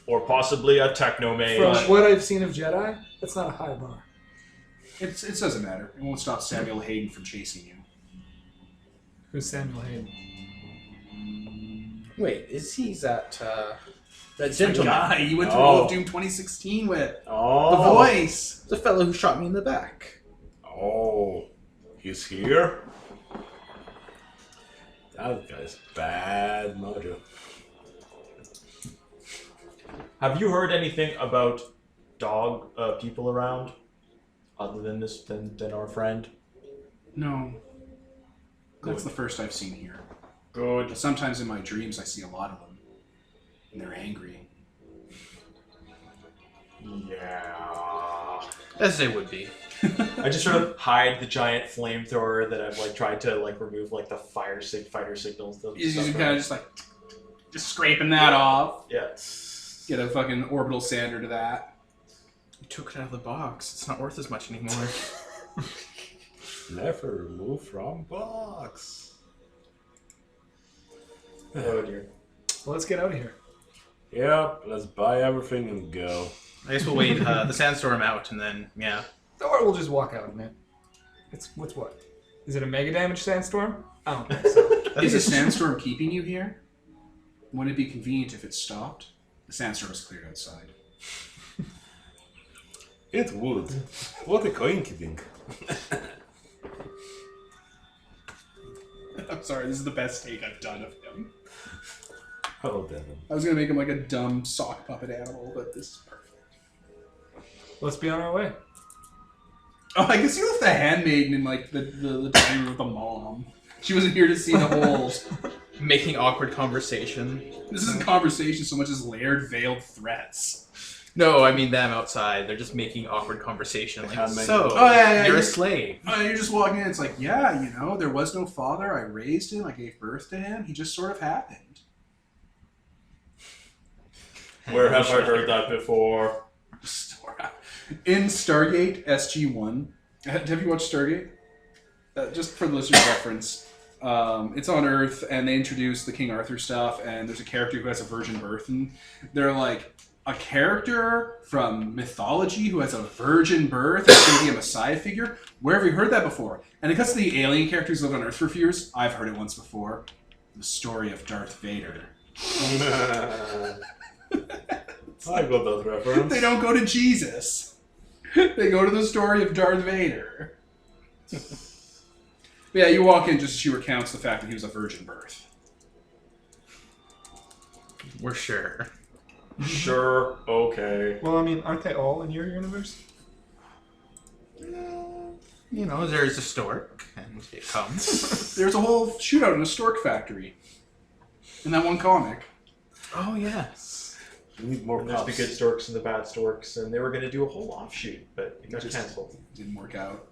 Or possibly a technomage. From what I've seen of Jedi, that's not a high bar. It doesn't matter. It won't stop Samuel Hayden from chasing you. Who's Samuel Hayden? Wait, is he that The gentleman? guy you went to Oh. Roll of Doom 2016 with. Oh. The voice. The fellow who shot me in the back. Oh. He's here? That guy's bad mojo. Have you heard anything about dog people around, other than than our friend? No. That's Good. the first I've seen here. Good. But sometimes in my dreams I see a lot of them. And they're angry. Yeah. As they would be. I just sort of hide the giant flamethrower that I've like tried to like remove like the fighter signals. He's kind of just like, just scraping that off. Yeah. Get a fucking orbital sander to that. You took it out of the box. It's not worth as much anymore. Never remove from box. Oh dear. Well, let's get out of here. Yep, let's buy everything and go. I guess we'll wait the sandstorm out and then, yeah. Or we'll just walk out, man. What's what? Is it a mega damage sandstorm? I don't think so. Is a sandstorm keeping you here? Wouldn't it be convenient if it stopped? The sandstorm is cleared outside. It would. What a coincidence. I'm sorry, this is the best take I've done of him. Hello, Devin. I was gonna make him like a dumb sock puppet animal, but this is perfect. Let's be on our way. Oh, I guess you left the handmaiden in like the dining room with the mom. She wasn't here to see the holes. Making awkward conversation. This isn't conversation so much as layered, veiled threats. No, I mean them outside. They're just making awkward conversation. Like, Handmaiden. so, Oh, yeah, you're a you- slave. You're just walking in, it's like, yeah, you know, there was no father. I raised him. I gave birth to him. He just sort of happened. Where have I heard that before? In Stargate SG-1, have you watched Stargate? Just for the listener's reference, it's on Earth, and they introduce the King Arthur stuff, and there's a character who has a virgin birth, and they're like, a character from mythology who has a virgin birth is going to be a messiah figure? Where have you heard that before? And it cuts to the alien characters who lived on Earth for a few years. I've heard it once before. The story of Darth Vader. I got that reference. They don't go to Jesus. They go to the story of Darth Vader. But yeah, you walk in just as she recounts the fact that he was a virgin birth. We're sure. Sure, okay. Well, I mean, aren't they all in your universe? You know, there's a stork, and it comes. There's a whole shootout in a stork factory. In that one comic. Oh, yes. We need more And there's the puffs. good storks and the bad storks, and they were going to do a whole offshoot, but it got Just- cancelled. Didn't work out.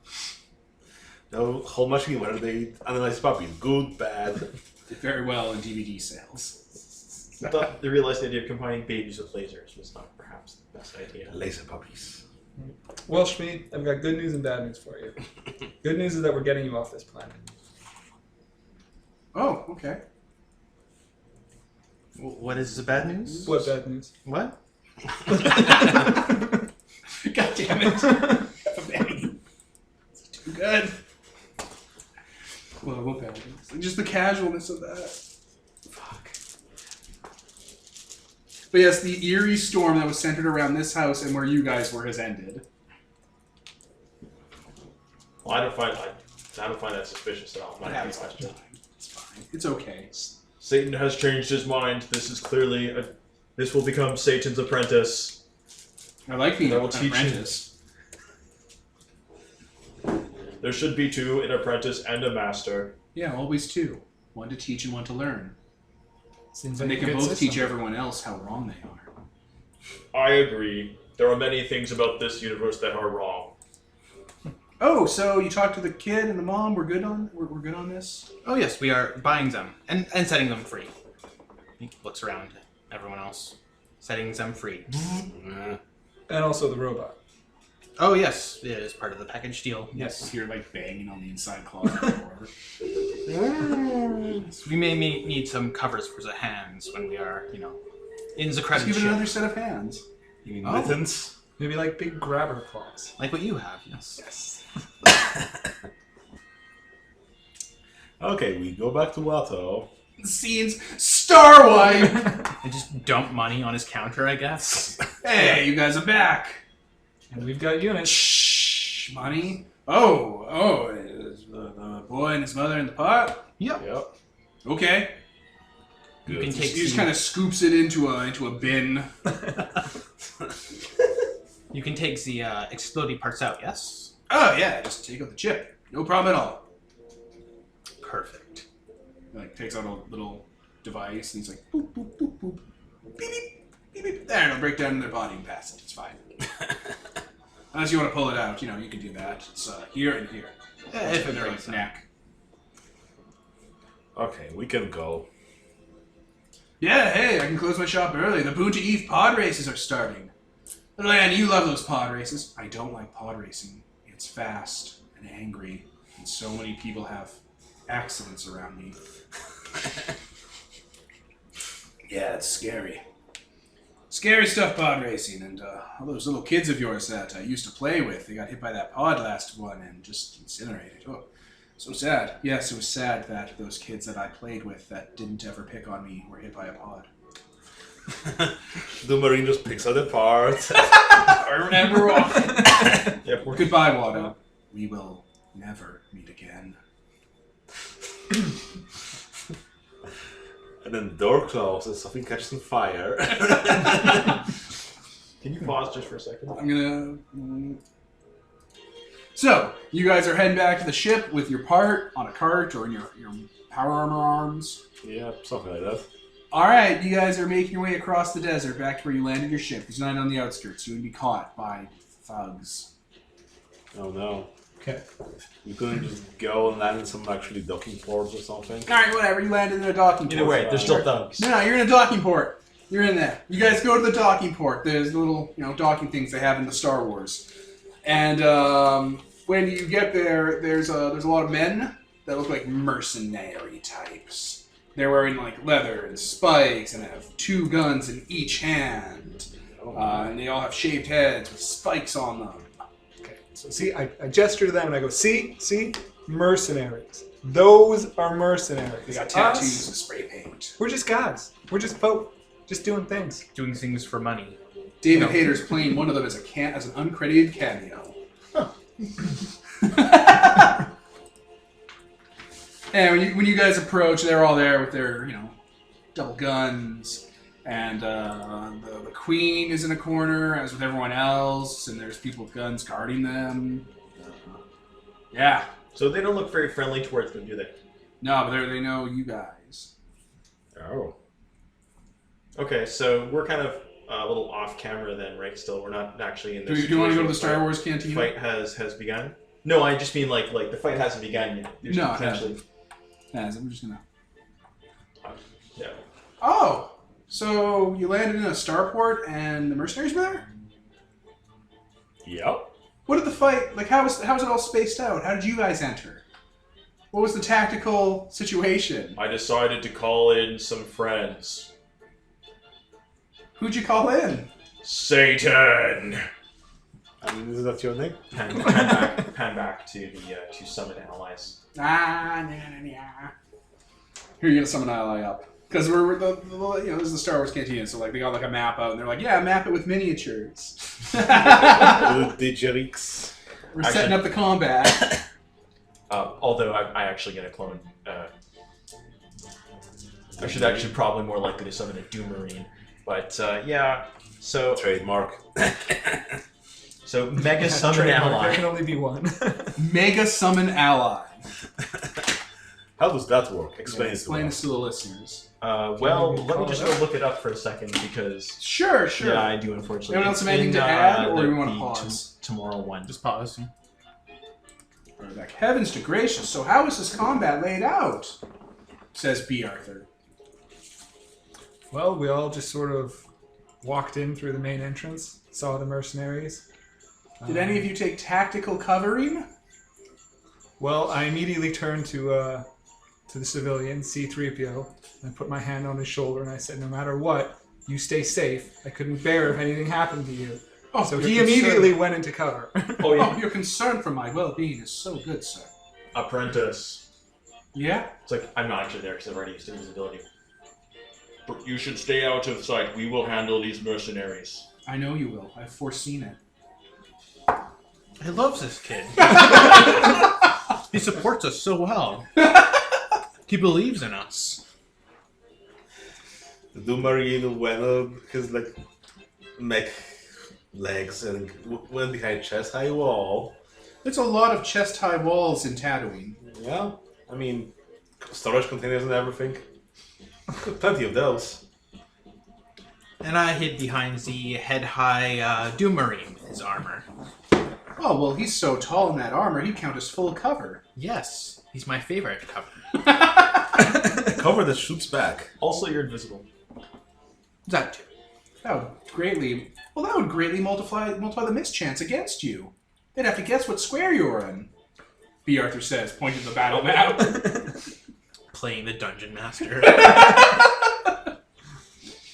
No, whole machine where they analyze puppies. Good, bad. Did very well in DVD sales. I thought they realized the idea of combining babies with lasers was not perhaps the best idea. Laser puppies. Well, Shmi, I've got good news and bad news for you. Good news is that we're getting you off this planet. Oh, okay. What is the bad news? What bad news? What? God damn it. It's too good. Well, what bad news? Just the casualness of that. Fuck. But yes, the eerie storm that was centered around this house and where you guys were has ended. Well, I don't find that suspicious at all. Not Yeah, any it's fine. question. It's fine. It's okay. Satan has changed his mind. This is clearly this will become Satan's apprentice. I like being That an will teach you. apprentice. There should be two, an apprentice and a master. Yeah, always two. One to teach and one to learn. Seems And like they a can good both system. teach everyone else how wrong they are. I agree. There are many things about this universe that are wrong. Oh, so you talked to the kid and the mom. We're good on. We're good on this. Oh yes, we are buying them and setting them free. He looks around at everyone else, setting them free. And also the robot. Oh yes, it is part of the package deal. Yes, you're like banging on the inside closet door. We may need some covers for the hands when we are, in the Just credit give it ship. another set of hands. You mean Oh. mittens? Maybe like big grabber claws. Like what you have, yes. Yes. Okay, we go back to Watto. Scenes star wipe. And just dump money on his counter, I guess. Hey, you guys are back. And we've got units. Shh, money. Oh, is the boy and his mother in the pot. Yep. Yep. Okay. You can He take just the, kind of scoops it into a bin. you can take the exploding parts out, yes? Oh yeah, just take out the chip. No problem at all. Perfect. He, like takes out a little device and he's like boop boop boop boop. Beep beep beep beep. There, it'll break down in their body and pass it. It's fine. Unless you want to pull it out, you can do that. It's here and here. If it their breaks down. neck. Okay, we can go. Yeah, hey, I can close my shop early. The Boon to Eve pod races are starting. Lan, you love those pod races. I don't like pod racing. It's fast and angry, and so many people have accidents around me. Yeah, it's scary. Scary stuff, pod racing, and all those little kids of yours that I used to play with, they got hit by that pod last one and just incinerated. Oh, so sad. Yes, it was sad that those kids that I played with that didn't ever pick on me were hit by a pod. The Marine just picks out the parts. I remember wrong. Yeah, we're Goodbye, Watto. We will never meet again. And then the door closes, something catches on fire. Can you pause just for a second? I'm gonna. So, you guys are heading back to the ship with your part on a cart or in your power armor arms. Yeah, something like that. Alright, you guys are making your way across the desert back to where you landed your ship. It's not on the outskirts. You would be caught by thugs. Oh no. Okay. We couldn't just go and land in some actually docking ports or something. Alright, whatever. You landed in a docking port. Either way, there's still thugs. No, you're in a docking port. You're in there. You guys go to the docking port. There's little, docking things they have in the Star Wars. And when you get there, there's a lot of men that look like mercenary types. They're wearing like leather and spikes and have 2 guns in each hand. And they all have shaved heads with spikes on them. Okay. So see, I gesture to them and I go, see, mercenaries. Those are mercenaries. They got Us, tattoos and spray paint. we're just guys. We're just folk, just doing things. Doing things for money. David Hayter's playing one of them as an uncredited cameo. And when you guys approach, they're all there with their, double guns. And the queen is in a corner, as with everyone else. And there's people with guns guarding them. Yeah. So they don't look very friendly towards them, do they? No, but they know you guys. Oh. Okay, so we're kind of a little off camera then, right? Still, we're not actually in Do this. you want to go to the situation Star where Wars The cantina? fight has begun. No, I just mean like the fight hasn't begun yet. There's No, it potentially. Yes, I'm just gonna. Yeah. Oh, So you landed in a starport and the mercenaries were there? Yep. What did the fight, like how was it all spaced out? How did you guys enter? What was the tactical situation? I decided to call in some friends. Who'd you call in? Satan! Is that your name? Pan back to the two summon allies. Here, you're gonna summon ally up. Because we're this is the Star Wars Cantina, so like they got like a map out, and they're like, yeah, map it with miniatures. The Digerix. We're setting up the combat. Although I'm actually going to clone. I should actually probably more likely to summon a Doom Marine. But yeah, so. Trademark. So Mega Summon Trademark, Ally. There can only be one. Mega summon ally. How does that work? Explain Explain it this to the listeners. Well, Can you let me call just it go up? look it up for a second because. Sure. Yeah, I do unfortunately. Anyone else It's have anything in, to add, or the- do we want to the pause? Tomorrow one. Just pause. Right back. Heavens to gracious! So how is this combat laid out? Says B. Arthur. Well, we all just sort of walked in through the main entrance, saw the mercenaries. Did any of you take tactical covering? Well, I immediately turned to the civilian, C-3PO, and I put my hand on his shoulder and I said, no matter what, you stay safe. I couldn't bear if anything happened to you. Oh, So you're he concerned- immediately went into cover. Oh yeah, your concern for my well-being is so good, sir. Apprentice. Yeah? it's like I'm not actually there because I've already used invisibility. You should stay out of sight. We will handle these mercenaries. I know you will. I've foreseen it. He loves this kid. He supports us so well. He believes in us. The Dumarine went his like mech legs and went behind chest high wall. There's a lot of chest-high walls in Tatooine. Yeah, I mean storage containers and everything. Plenty of those. And I hid behind the head-high Doom Marine, his armor. Oh, well, he's so tall in that armor, he'd count as full cover. Yes, he's my favorite cover. Cover that shoots back. Also, you're invisible. That too. That would greatly multiply the mischance against you. They'd have to guess what square you were in. B. Arthur says, pointing to the battle map. Playing the Dungeon Master.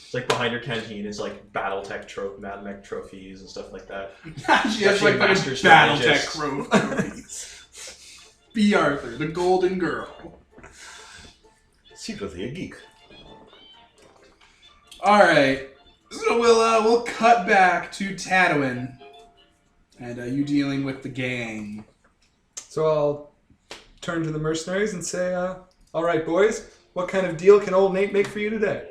It's like behind your canteen is like BattleTech Mad Mech trophies and stuff like that. She has like Master battle tech strategist. trophies. B. Arthur, the golden girl. Secretly a geek. Alright. So we'll cut back to Tatooine. And you dealing with the gang. So I'll turn to the mercenaries and say, all right, boys, what kind of deal can old Nate make for you today?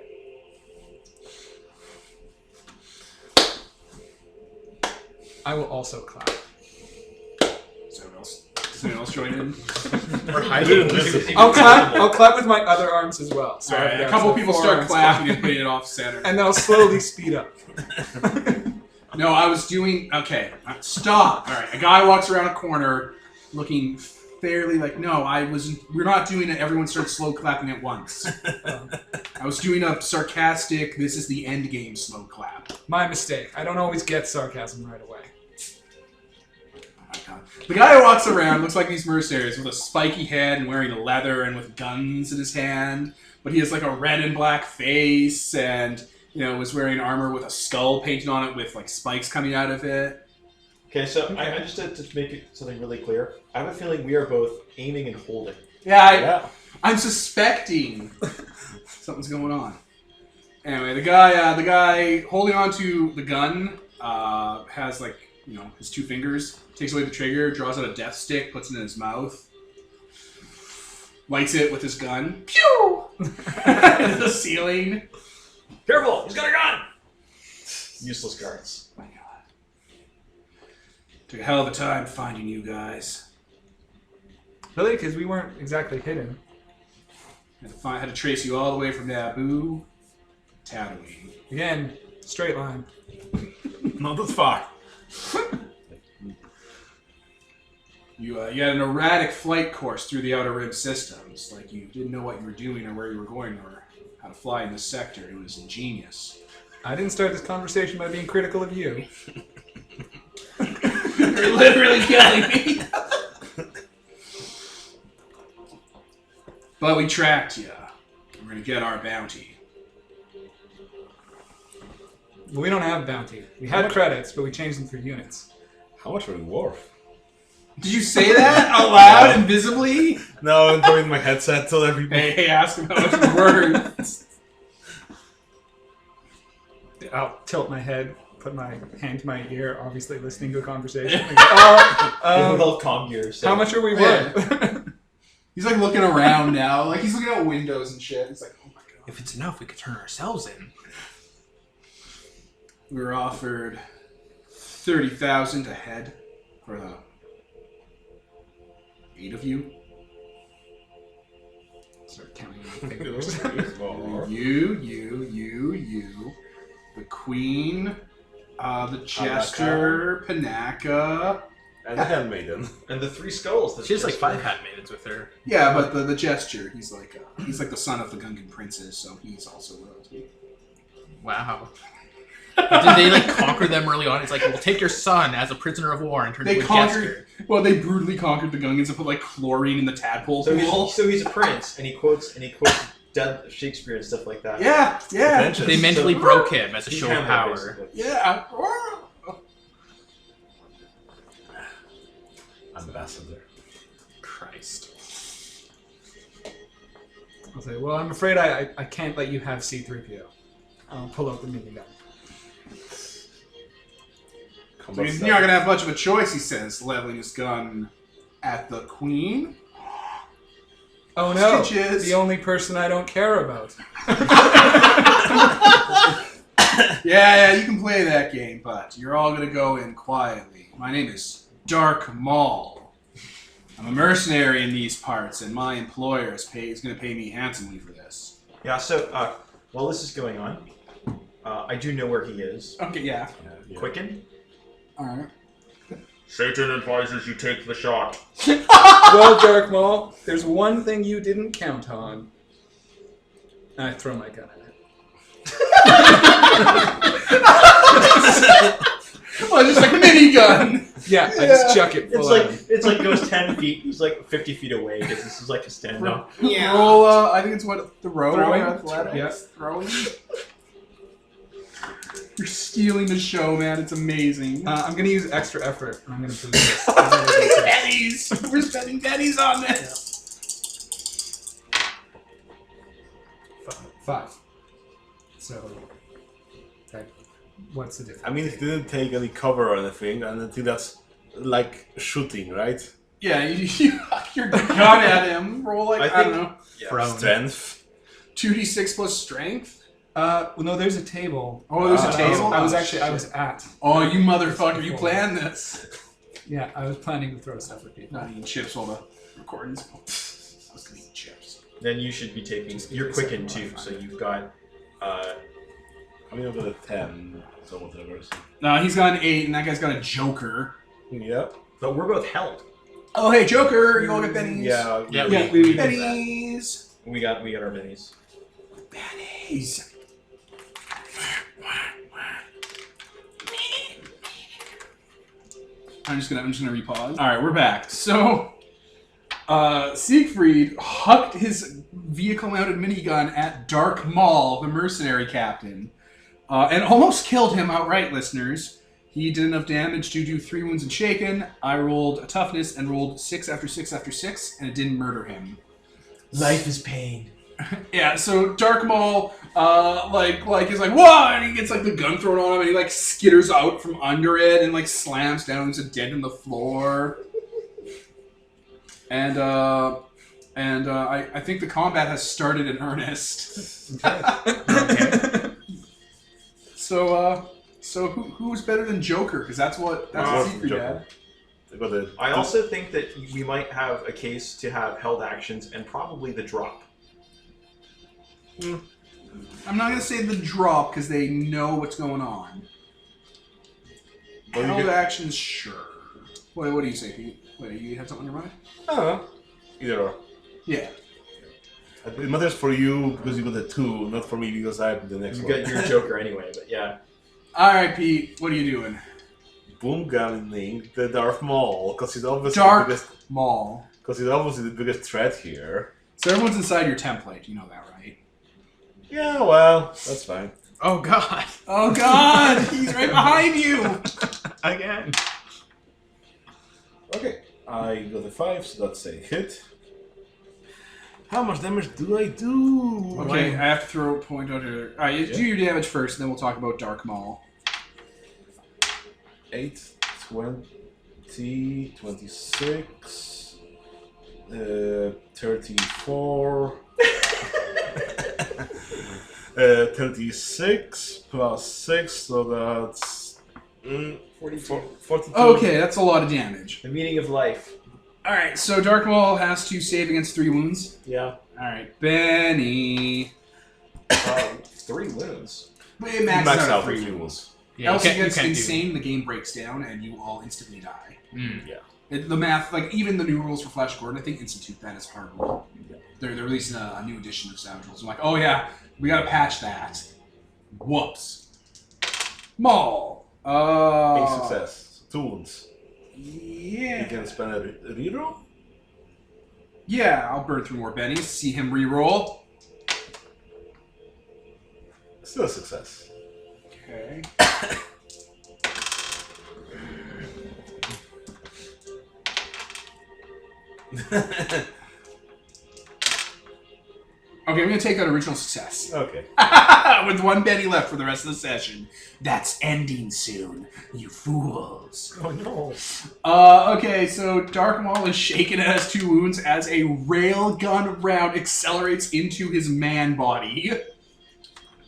I will also clap. Does anyone else join in? I'll clap with my other arms as well. So Alright, I've a got couple some people start forearms clapping and putting it off center. and then I'll slowly speed up. No, I was doing... Okay, stop. Alright, a guy walks around a corner looking fairly like, no, we're not doing it. Everyone starts slow clapping at once. I was doing a sarcastic, this is the end game slow clap. My mistake. I don't always get sarcasm right away. Oh my God. The guy who walks around looks like these mercenaries with a spiky head and wearing leather and with guns in his hand, but he has like a red and black face and, is wearing armor with a skull painted on it with like spikes coming out of it. Okay, so I just to make it something really clear, I have a feeling we are both aiming and holding. Yeah, I'm suspecting something's going on. Anyway, the guy holding onto the gun has like his two fingers, takes away the trigger, draws out a death stick, puts it in his mouth, lights it with his gun, pew, into the ceiling. Careful! He's got a gun! Useless guards. Oh my God, took a hell of a time finding you guys. Really? Because we weren't exactly hidden. Had to trace you all the way from Naboo, Tatooine. Again, straight line. Not that far. You had an erratic flight course through the Outer Rim systems, like you didn't know what you were doing or where you were going or how to fly in this sector. It was ingenious. I didn't start this conversation by being critical of you. You're literally killing me. But we tracked you. We're gonna get our bounty. Well, we don't have bounty. We had credits, but we changed them for units. How much were we worth? Did you say that out loud, invisibly? No, I'm throwing my headset till everybody. Hey, ask him how much it's worth. I'll tilt my head, put my hand to my ear, obviously listening to a conversation. And go, Both calm gears. So. how much are we worth? He's like looking around now, like he's looking out windows and shit. He's like, oh my god. If it's enough, we could turn ourselves in. We were offered 30,000 a head for the 8 of you. Start counting my fingers. You, the queen, the jester, Panaka. And the handmaiden. And the 3 skulls. She has like 5 handmaidens with her. Yeah, but the jester, he's like the son of the Gungan princes, so he's also royalty. Wow. But did they like conquer them early on? It's like, we'll take your son as a prisoner of war and turn him into a jester. Well, they brutally conquered the Gungans and put like chlorine in the tadpole pool. So he's a prince, and he quotes dead Shakespeare and stuff like that. Yeah. They mentally broke him as a show of power. Basically. Yeah. Ambassador. Christ. I'll say, well, I'm afraid I can't let you have C-3PO. I'll pull out the minigun. So he's not gonna have much of a choice, he says, leveling his gun at the queen. Oh no, Stitches. the only person I don't care about. Yeah, you can play that game, but you're all gonna go in quietly. My name is Dark Maul. I'm a mercenary in these parts, and my employer is gonna pay me handsomely for this. Yeah. So while this is going on, I do know where he is. Okay, yeah. Quicken. Alright. Satan advises you take the shot. Well, Dark Maul, there's one thing you didn't count on. I throw my gun at it. Well, just like a minigun. Yeah, I just chuck it. It's like goes 10 feet. He's like 50 feet away because this is like a stand-up. Yeah. Roll, I think it's what, throw? Throwing? Athletics? Yeah. Throwing? You're stealing the show, man. It's amazing. I'm gonna use extra effort. I'm gonna boost this. Pennies! We're spending pennies on this! 5. So, what's the difference? I mean, he didn't take any cover or anything, and I think that's like shooting, right? Yeah, you huck your gun at him. Roll like, I don't know. Prone. Strength. 2d6 plus strength? Well, no, there's a table. Oh, there's a that table? I was Oh, I was at. Oh, you motherfucker, you planned this. Yeah, I was planning to throw stuff at people. Not eating chips while the recording's going. I was gonna eat chips. Then you should be taking. You're quickened too, so you've got. I mean, I've got a 10, so whatever. So. No, he's got an 8, and that guy's got a Joker. Yeah. But we're both held. Oh, hey, Joker, you all get bennies? Yeah. Yeah, we did that. Bennies! We got our minis. Bennies! I'm just gonna repause. Alright, we're back. So Siegfried hucked his vehicle-mounted minigun at Dark Maul, the mercenary captain, and almost killed him outright, listeners. He did enough damage to do 3 wounds and shaken. I rolled a toughness and rolled 6 after 6 after 6, and it didn't murder him. Life is pain. Yeah, so Dark Maul, he's like, whoa, and he gets, like, the gun thrown on him, and he, like, skitters out from under it and, like, slams down into dead on the floor. And I think the combat has started in earnest. Okay. So who's better than Joker? Because that's what Siegfried had. I also think that we might have a case to have held actions and probably the drop. I'm not gonna say the drop because they know what's going on. Held actions, sure. What do you say, Pete? Wait, you have something in your mind? I don't know. Either or. Yeah. It matters for you because you got a 2, not for me because I have the next You one. got your Joker anyway, but yeah. All right, Pete. What are you doing? Boom gunning the Darth Maul because he's obviously Dark the biggest. Maul. Because he's obviously the biggest threat here. So everyone's inside your template. You know that, right? Yeah, well, that's fine. Oh God! Oh God! He's right behind you. Again. Okay, I got a 5, so that's a hit. How much damage do I do? Okay, I have to throw a point out here. All right, do your damage first, and then we'll talk about Dark Maul. 8, 20, 26, 34, 36 plus 6, so that's 44. 42. Okay, that's a lot of damage. The meaning of life. All right, so Dark Maul has to save against 3 wounds. Yeah. All right, Benny. 3 wounds. It You maxes max out out at 3 3 wounds. wounds. Yeah, Else you it gets can't do insane, the game breaks down, and you all instantly die. Yeah. The math, like even the new rules for Flash Gordon, I think institute that as hard rule. They're releasing a new edition of Savage Rules. I'm like, oh yeah, we gotta patch that. Whoops. Maul. A success. 2 wounds. You Yeah. can spend a reroll. Yeah, I'll burn through more bennies. See him re-roll. Still a success. Okay. Okay, I'm gonna take that original success. Okay. With 1 Benny left for the rest of the session. That's ending soon, you fools. Oh no. Okay, so Dark Maul is shaken and has 2 wounds as a railgun round accelerates into his man body.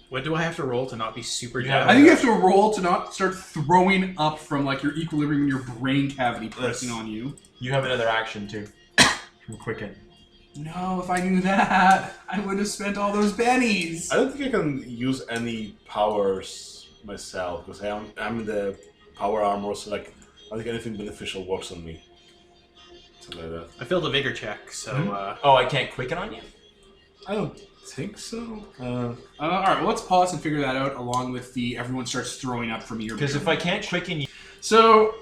What do I have to roll to not be super Yeah. dead? I think you have to roll to not start throwing up from like your equilibrium in your brain cavity pressing on you. You have another action too. From Quicken. No, if I knew that, I would have spent all those bennies. I don't think I can use any powers myself because I'm in the power armor, so like I don't think anything beneficial works on me. Something like that. I failed a vigor check, so Oh, I can't Quicken on you? I don't think so. All right, well, let's pause and figure that out along with the everyone starts throwing up from your. Because if I can't Quicken you... So,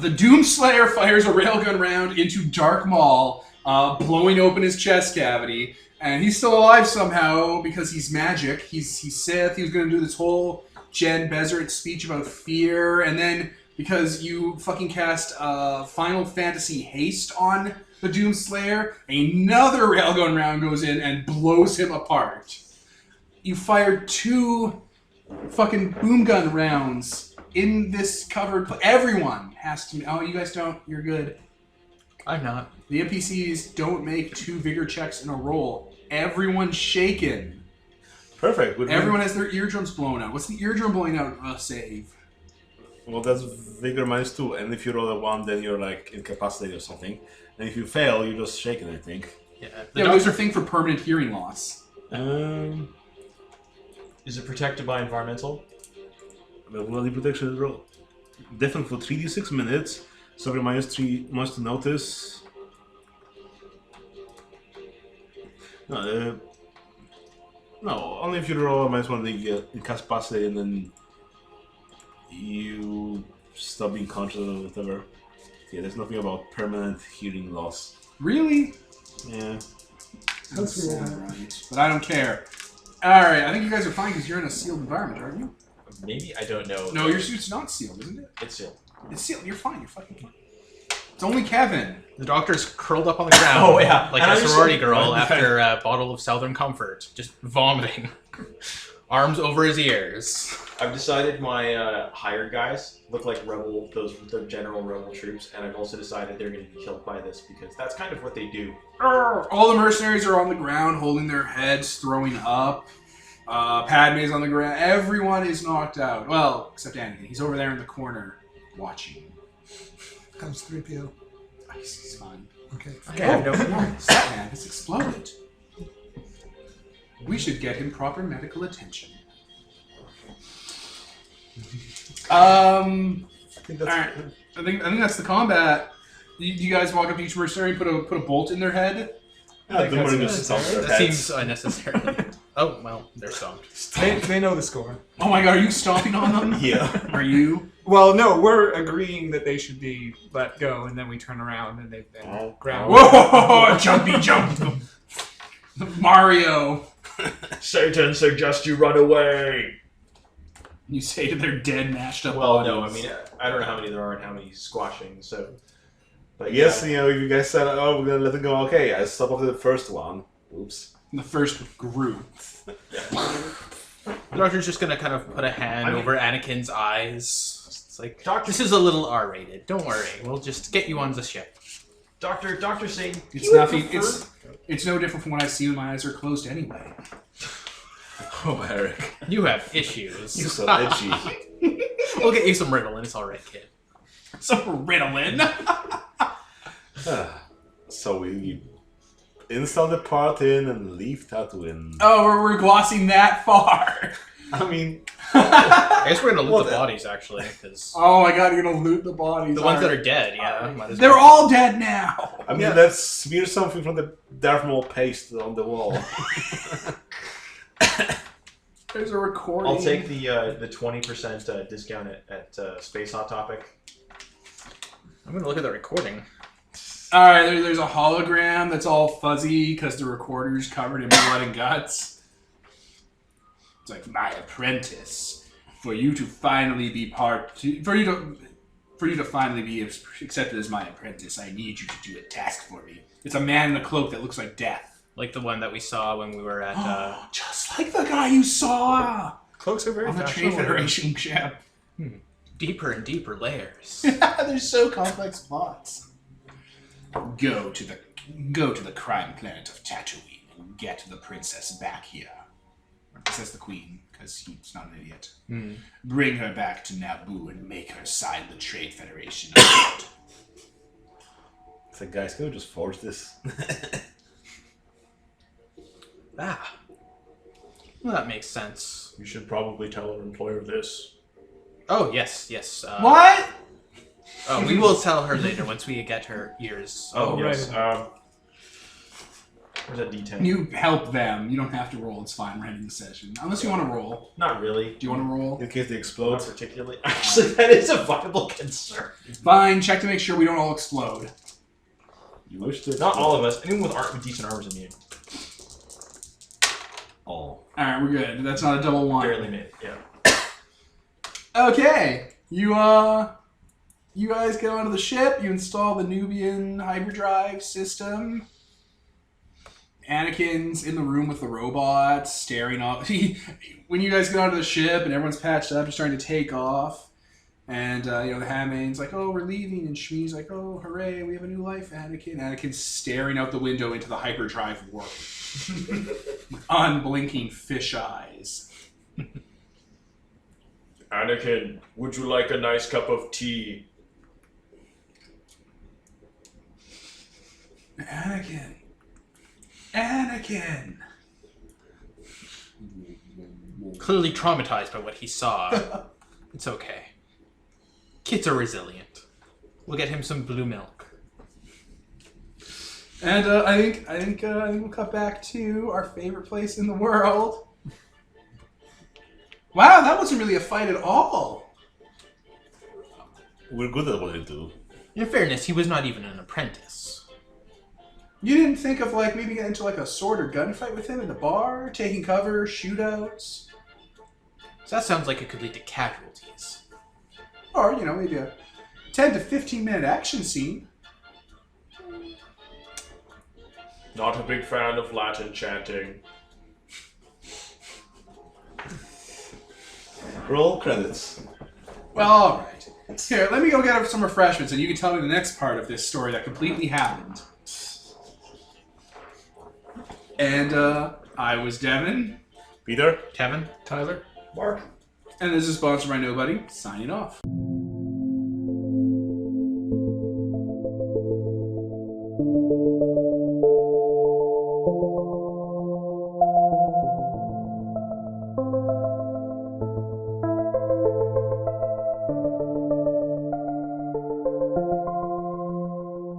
the Doomslayer fires a railgun round into Dark Maul, blowing open his chest cavity, and he's still alive somehow because he's magic. He's Sith. He was going to do this whole Jen Bezert speech about fear, and then because you fucking cast Final Fantasy Haste on the Doomslayer, another railgun round goes in and blows him apart. You fired 2 fucking boom gun rounds in this covered everyone has to. Oh, you guys don't. You're good. I'm not. The NPCs don't make 2 vigor checks in a roll. Everyone's shaken. Perfect. Would Everyone has their eardrums blown out. What's the eardrum blowing out save? Well, that's vigor -2, and if you roll a 1, then you're like incapacitated or something. And if you fail, you're just shaken, I think. Yeah, Yeah, the there's a doctor. thing for permanent hearing loss. Is it protected by environmental? The bloody protection roll. Deafened for 3d6 minutes. Suffer -3 months to notice. No, no, only if you roll a -1 they get incapacitated and then you stop being conscious or whatever. Yeah, there's nothing about permanent hearing loss. Really? Yeah. That's right. But I don't care. Alright, I think you guys are fine because you're in a sealed environment, aren't you? Maybe? I don't know. No, your suit's not sealed, isn't it? It's sealed. It's sealed. You're fine. You're fucking fine. It's only Kevin. The doctor's curled up on the ground. Oh, yeah. Like And a I'm just sorority like- girl Okay. after a bottle of Southern Comfort. Just vomiting. Arms over his ears. I've decided my hired guys look like the general rebel troops, and I've also decided they're going to be killed by this because that's kind of what they do. All the mercenaries are on the ground, holding their heads, throwing up. Padme's on the ground. Everyone is knocked out. Well, except Anakin. He's over there in the corner, watching. Comes 3PO. He's fine. Okay. I have no Man, it's exploded. We should get him proper medical attention. I think that's Alright. I think that's the combat. You guys walk up to each mercenary, put a bolt in their head. Yeah, the that's morning just stomp their That heads. seems unnecessary. Oh, well, they're stomped. They know the score. Oh my god, are you stomping on them? Yeah. Are you? Well, no, we're agreeing that they should be let go, and then we turn around and they've been Oh, ground. Whoa! Jumpy jump! Mario! Satan suggests you run away. You say to their dead, mashed up Well, bodies. no, I mean, I don't know how many there are and how many squashing, so. But Yes, yeah. you know, if you guys said, oh, we're gonna let them go, okay, I stop after the first one. Oops. The first group. The doctor's just gonna kind of put a hand over Anakin's eyes. It's like, Doctor- this is a little R-rated. Don't worry, we'll just get you on the ship. Dr. Satan, It's nothing. It's no different from what I see when my eyes are closed anyway. Oh, Eric. You have issues. You're so itchy. We'll get you some Ritalin. It's all right, kid. Some Ritalin. So we install the part in and leave Tatooine. Oh, we're glossing that far. I mean, I guess we're gonna loot Well, the bodies actually, because Oh my god, you're gonna loot the bodies. the ones that are dead, yeah, might as They're well. all dead now. I mean, let's smear something from the Darth Maul paste on the wall. There's a recording. I'll take the 20% discount at Space Hot Topic. I'm gonna look at the recording. Alright, there's a hologram that's all fuzzy because the recorder's covered in blood and guts. It's like, my apprentice. For you to finally be for you to finally be accepted as my apprentice, I need you to do a task for me. It's a man in a cloak that looks like death. Like the one that we saw when we were at. Just like the guy you saw Cloaks are very on the Trade fashionable. Federation ship. Deeper and deeper layers. There's so complex plots. Go to the crime planet of Tatooine and get the princess back here. Says the queen, because he's not an idiot. Bring her back to Naboo and make her sign the Trade Federation agreement. It's like, guys, can we just forge this? Ah. Well, that makes sense. You should probably tell our employer this. Oh, yes. What? Oh, we will tell her later once we get her ears. Oh, right. yes. Where's that D10? You help them. You don't have to roll. It's fine. We're ending the session. Unless you want to roll. Not really. Do you want to roll? In case they Not explode. particularly. Actually, that is a viable concern. Fine. Check to make sure we don't all explode. You wish to Not all of us. Anyone with decent armor is immune. all. Alright, we're good. That's not a double one. Barely made. Yeah. Okay. You guys get onto the ship. You install the Nubian hyperdrive system. Anakin's in the room with the robots, staring off. When you guys get onto the ship and everyone's patched up, just trying to take off, and the handmaid's like, "Oh, we're leaving," and Shmi's like, "Oh, hooray, we have a new life, Anakin." Anakin's staring out the window into the hyperdrive warp, unblinking fish eyes. Anakin, would you like a nice cup of tea? Anakin. Clearly traumatized by what he saw. It's okay. Kids are resilient. We'll get him some blue milk. And I think we'll cut back to our favorite place in the world. Wow, that wasn't really a fight at all. We're good at what we do. In fairness, he was not even an apprentice. You didn't think of maybe getting into a sword or gunfight with him in the bar, taking cover, shootouts, So that sounds like it could lead to casualties. or maybe a 10 to 15-minute action scene. Not a big fan of Latin chanting. Roll credits. Well, all right. Here, let me go get some refreshments, and you can tell me the next part of this story that completely happened. And I was Devin, Peter? Tevin? Tyler? Mark. and this is sponsored by Nobody. Signing off.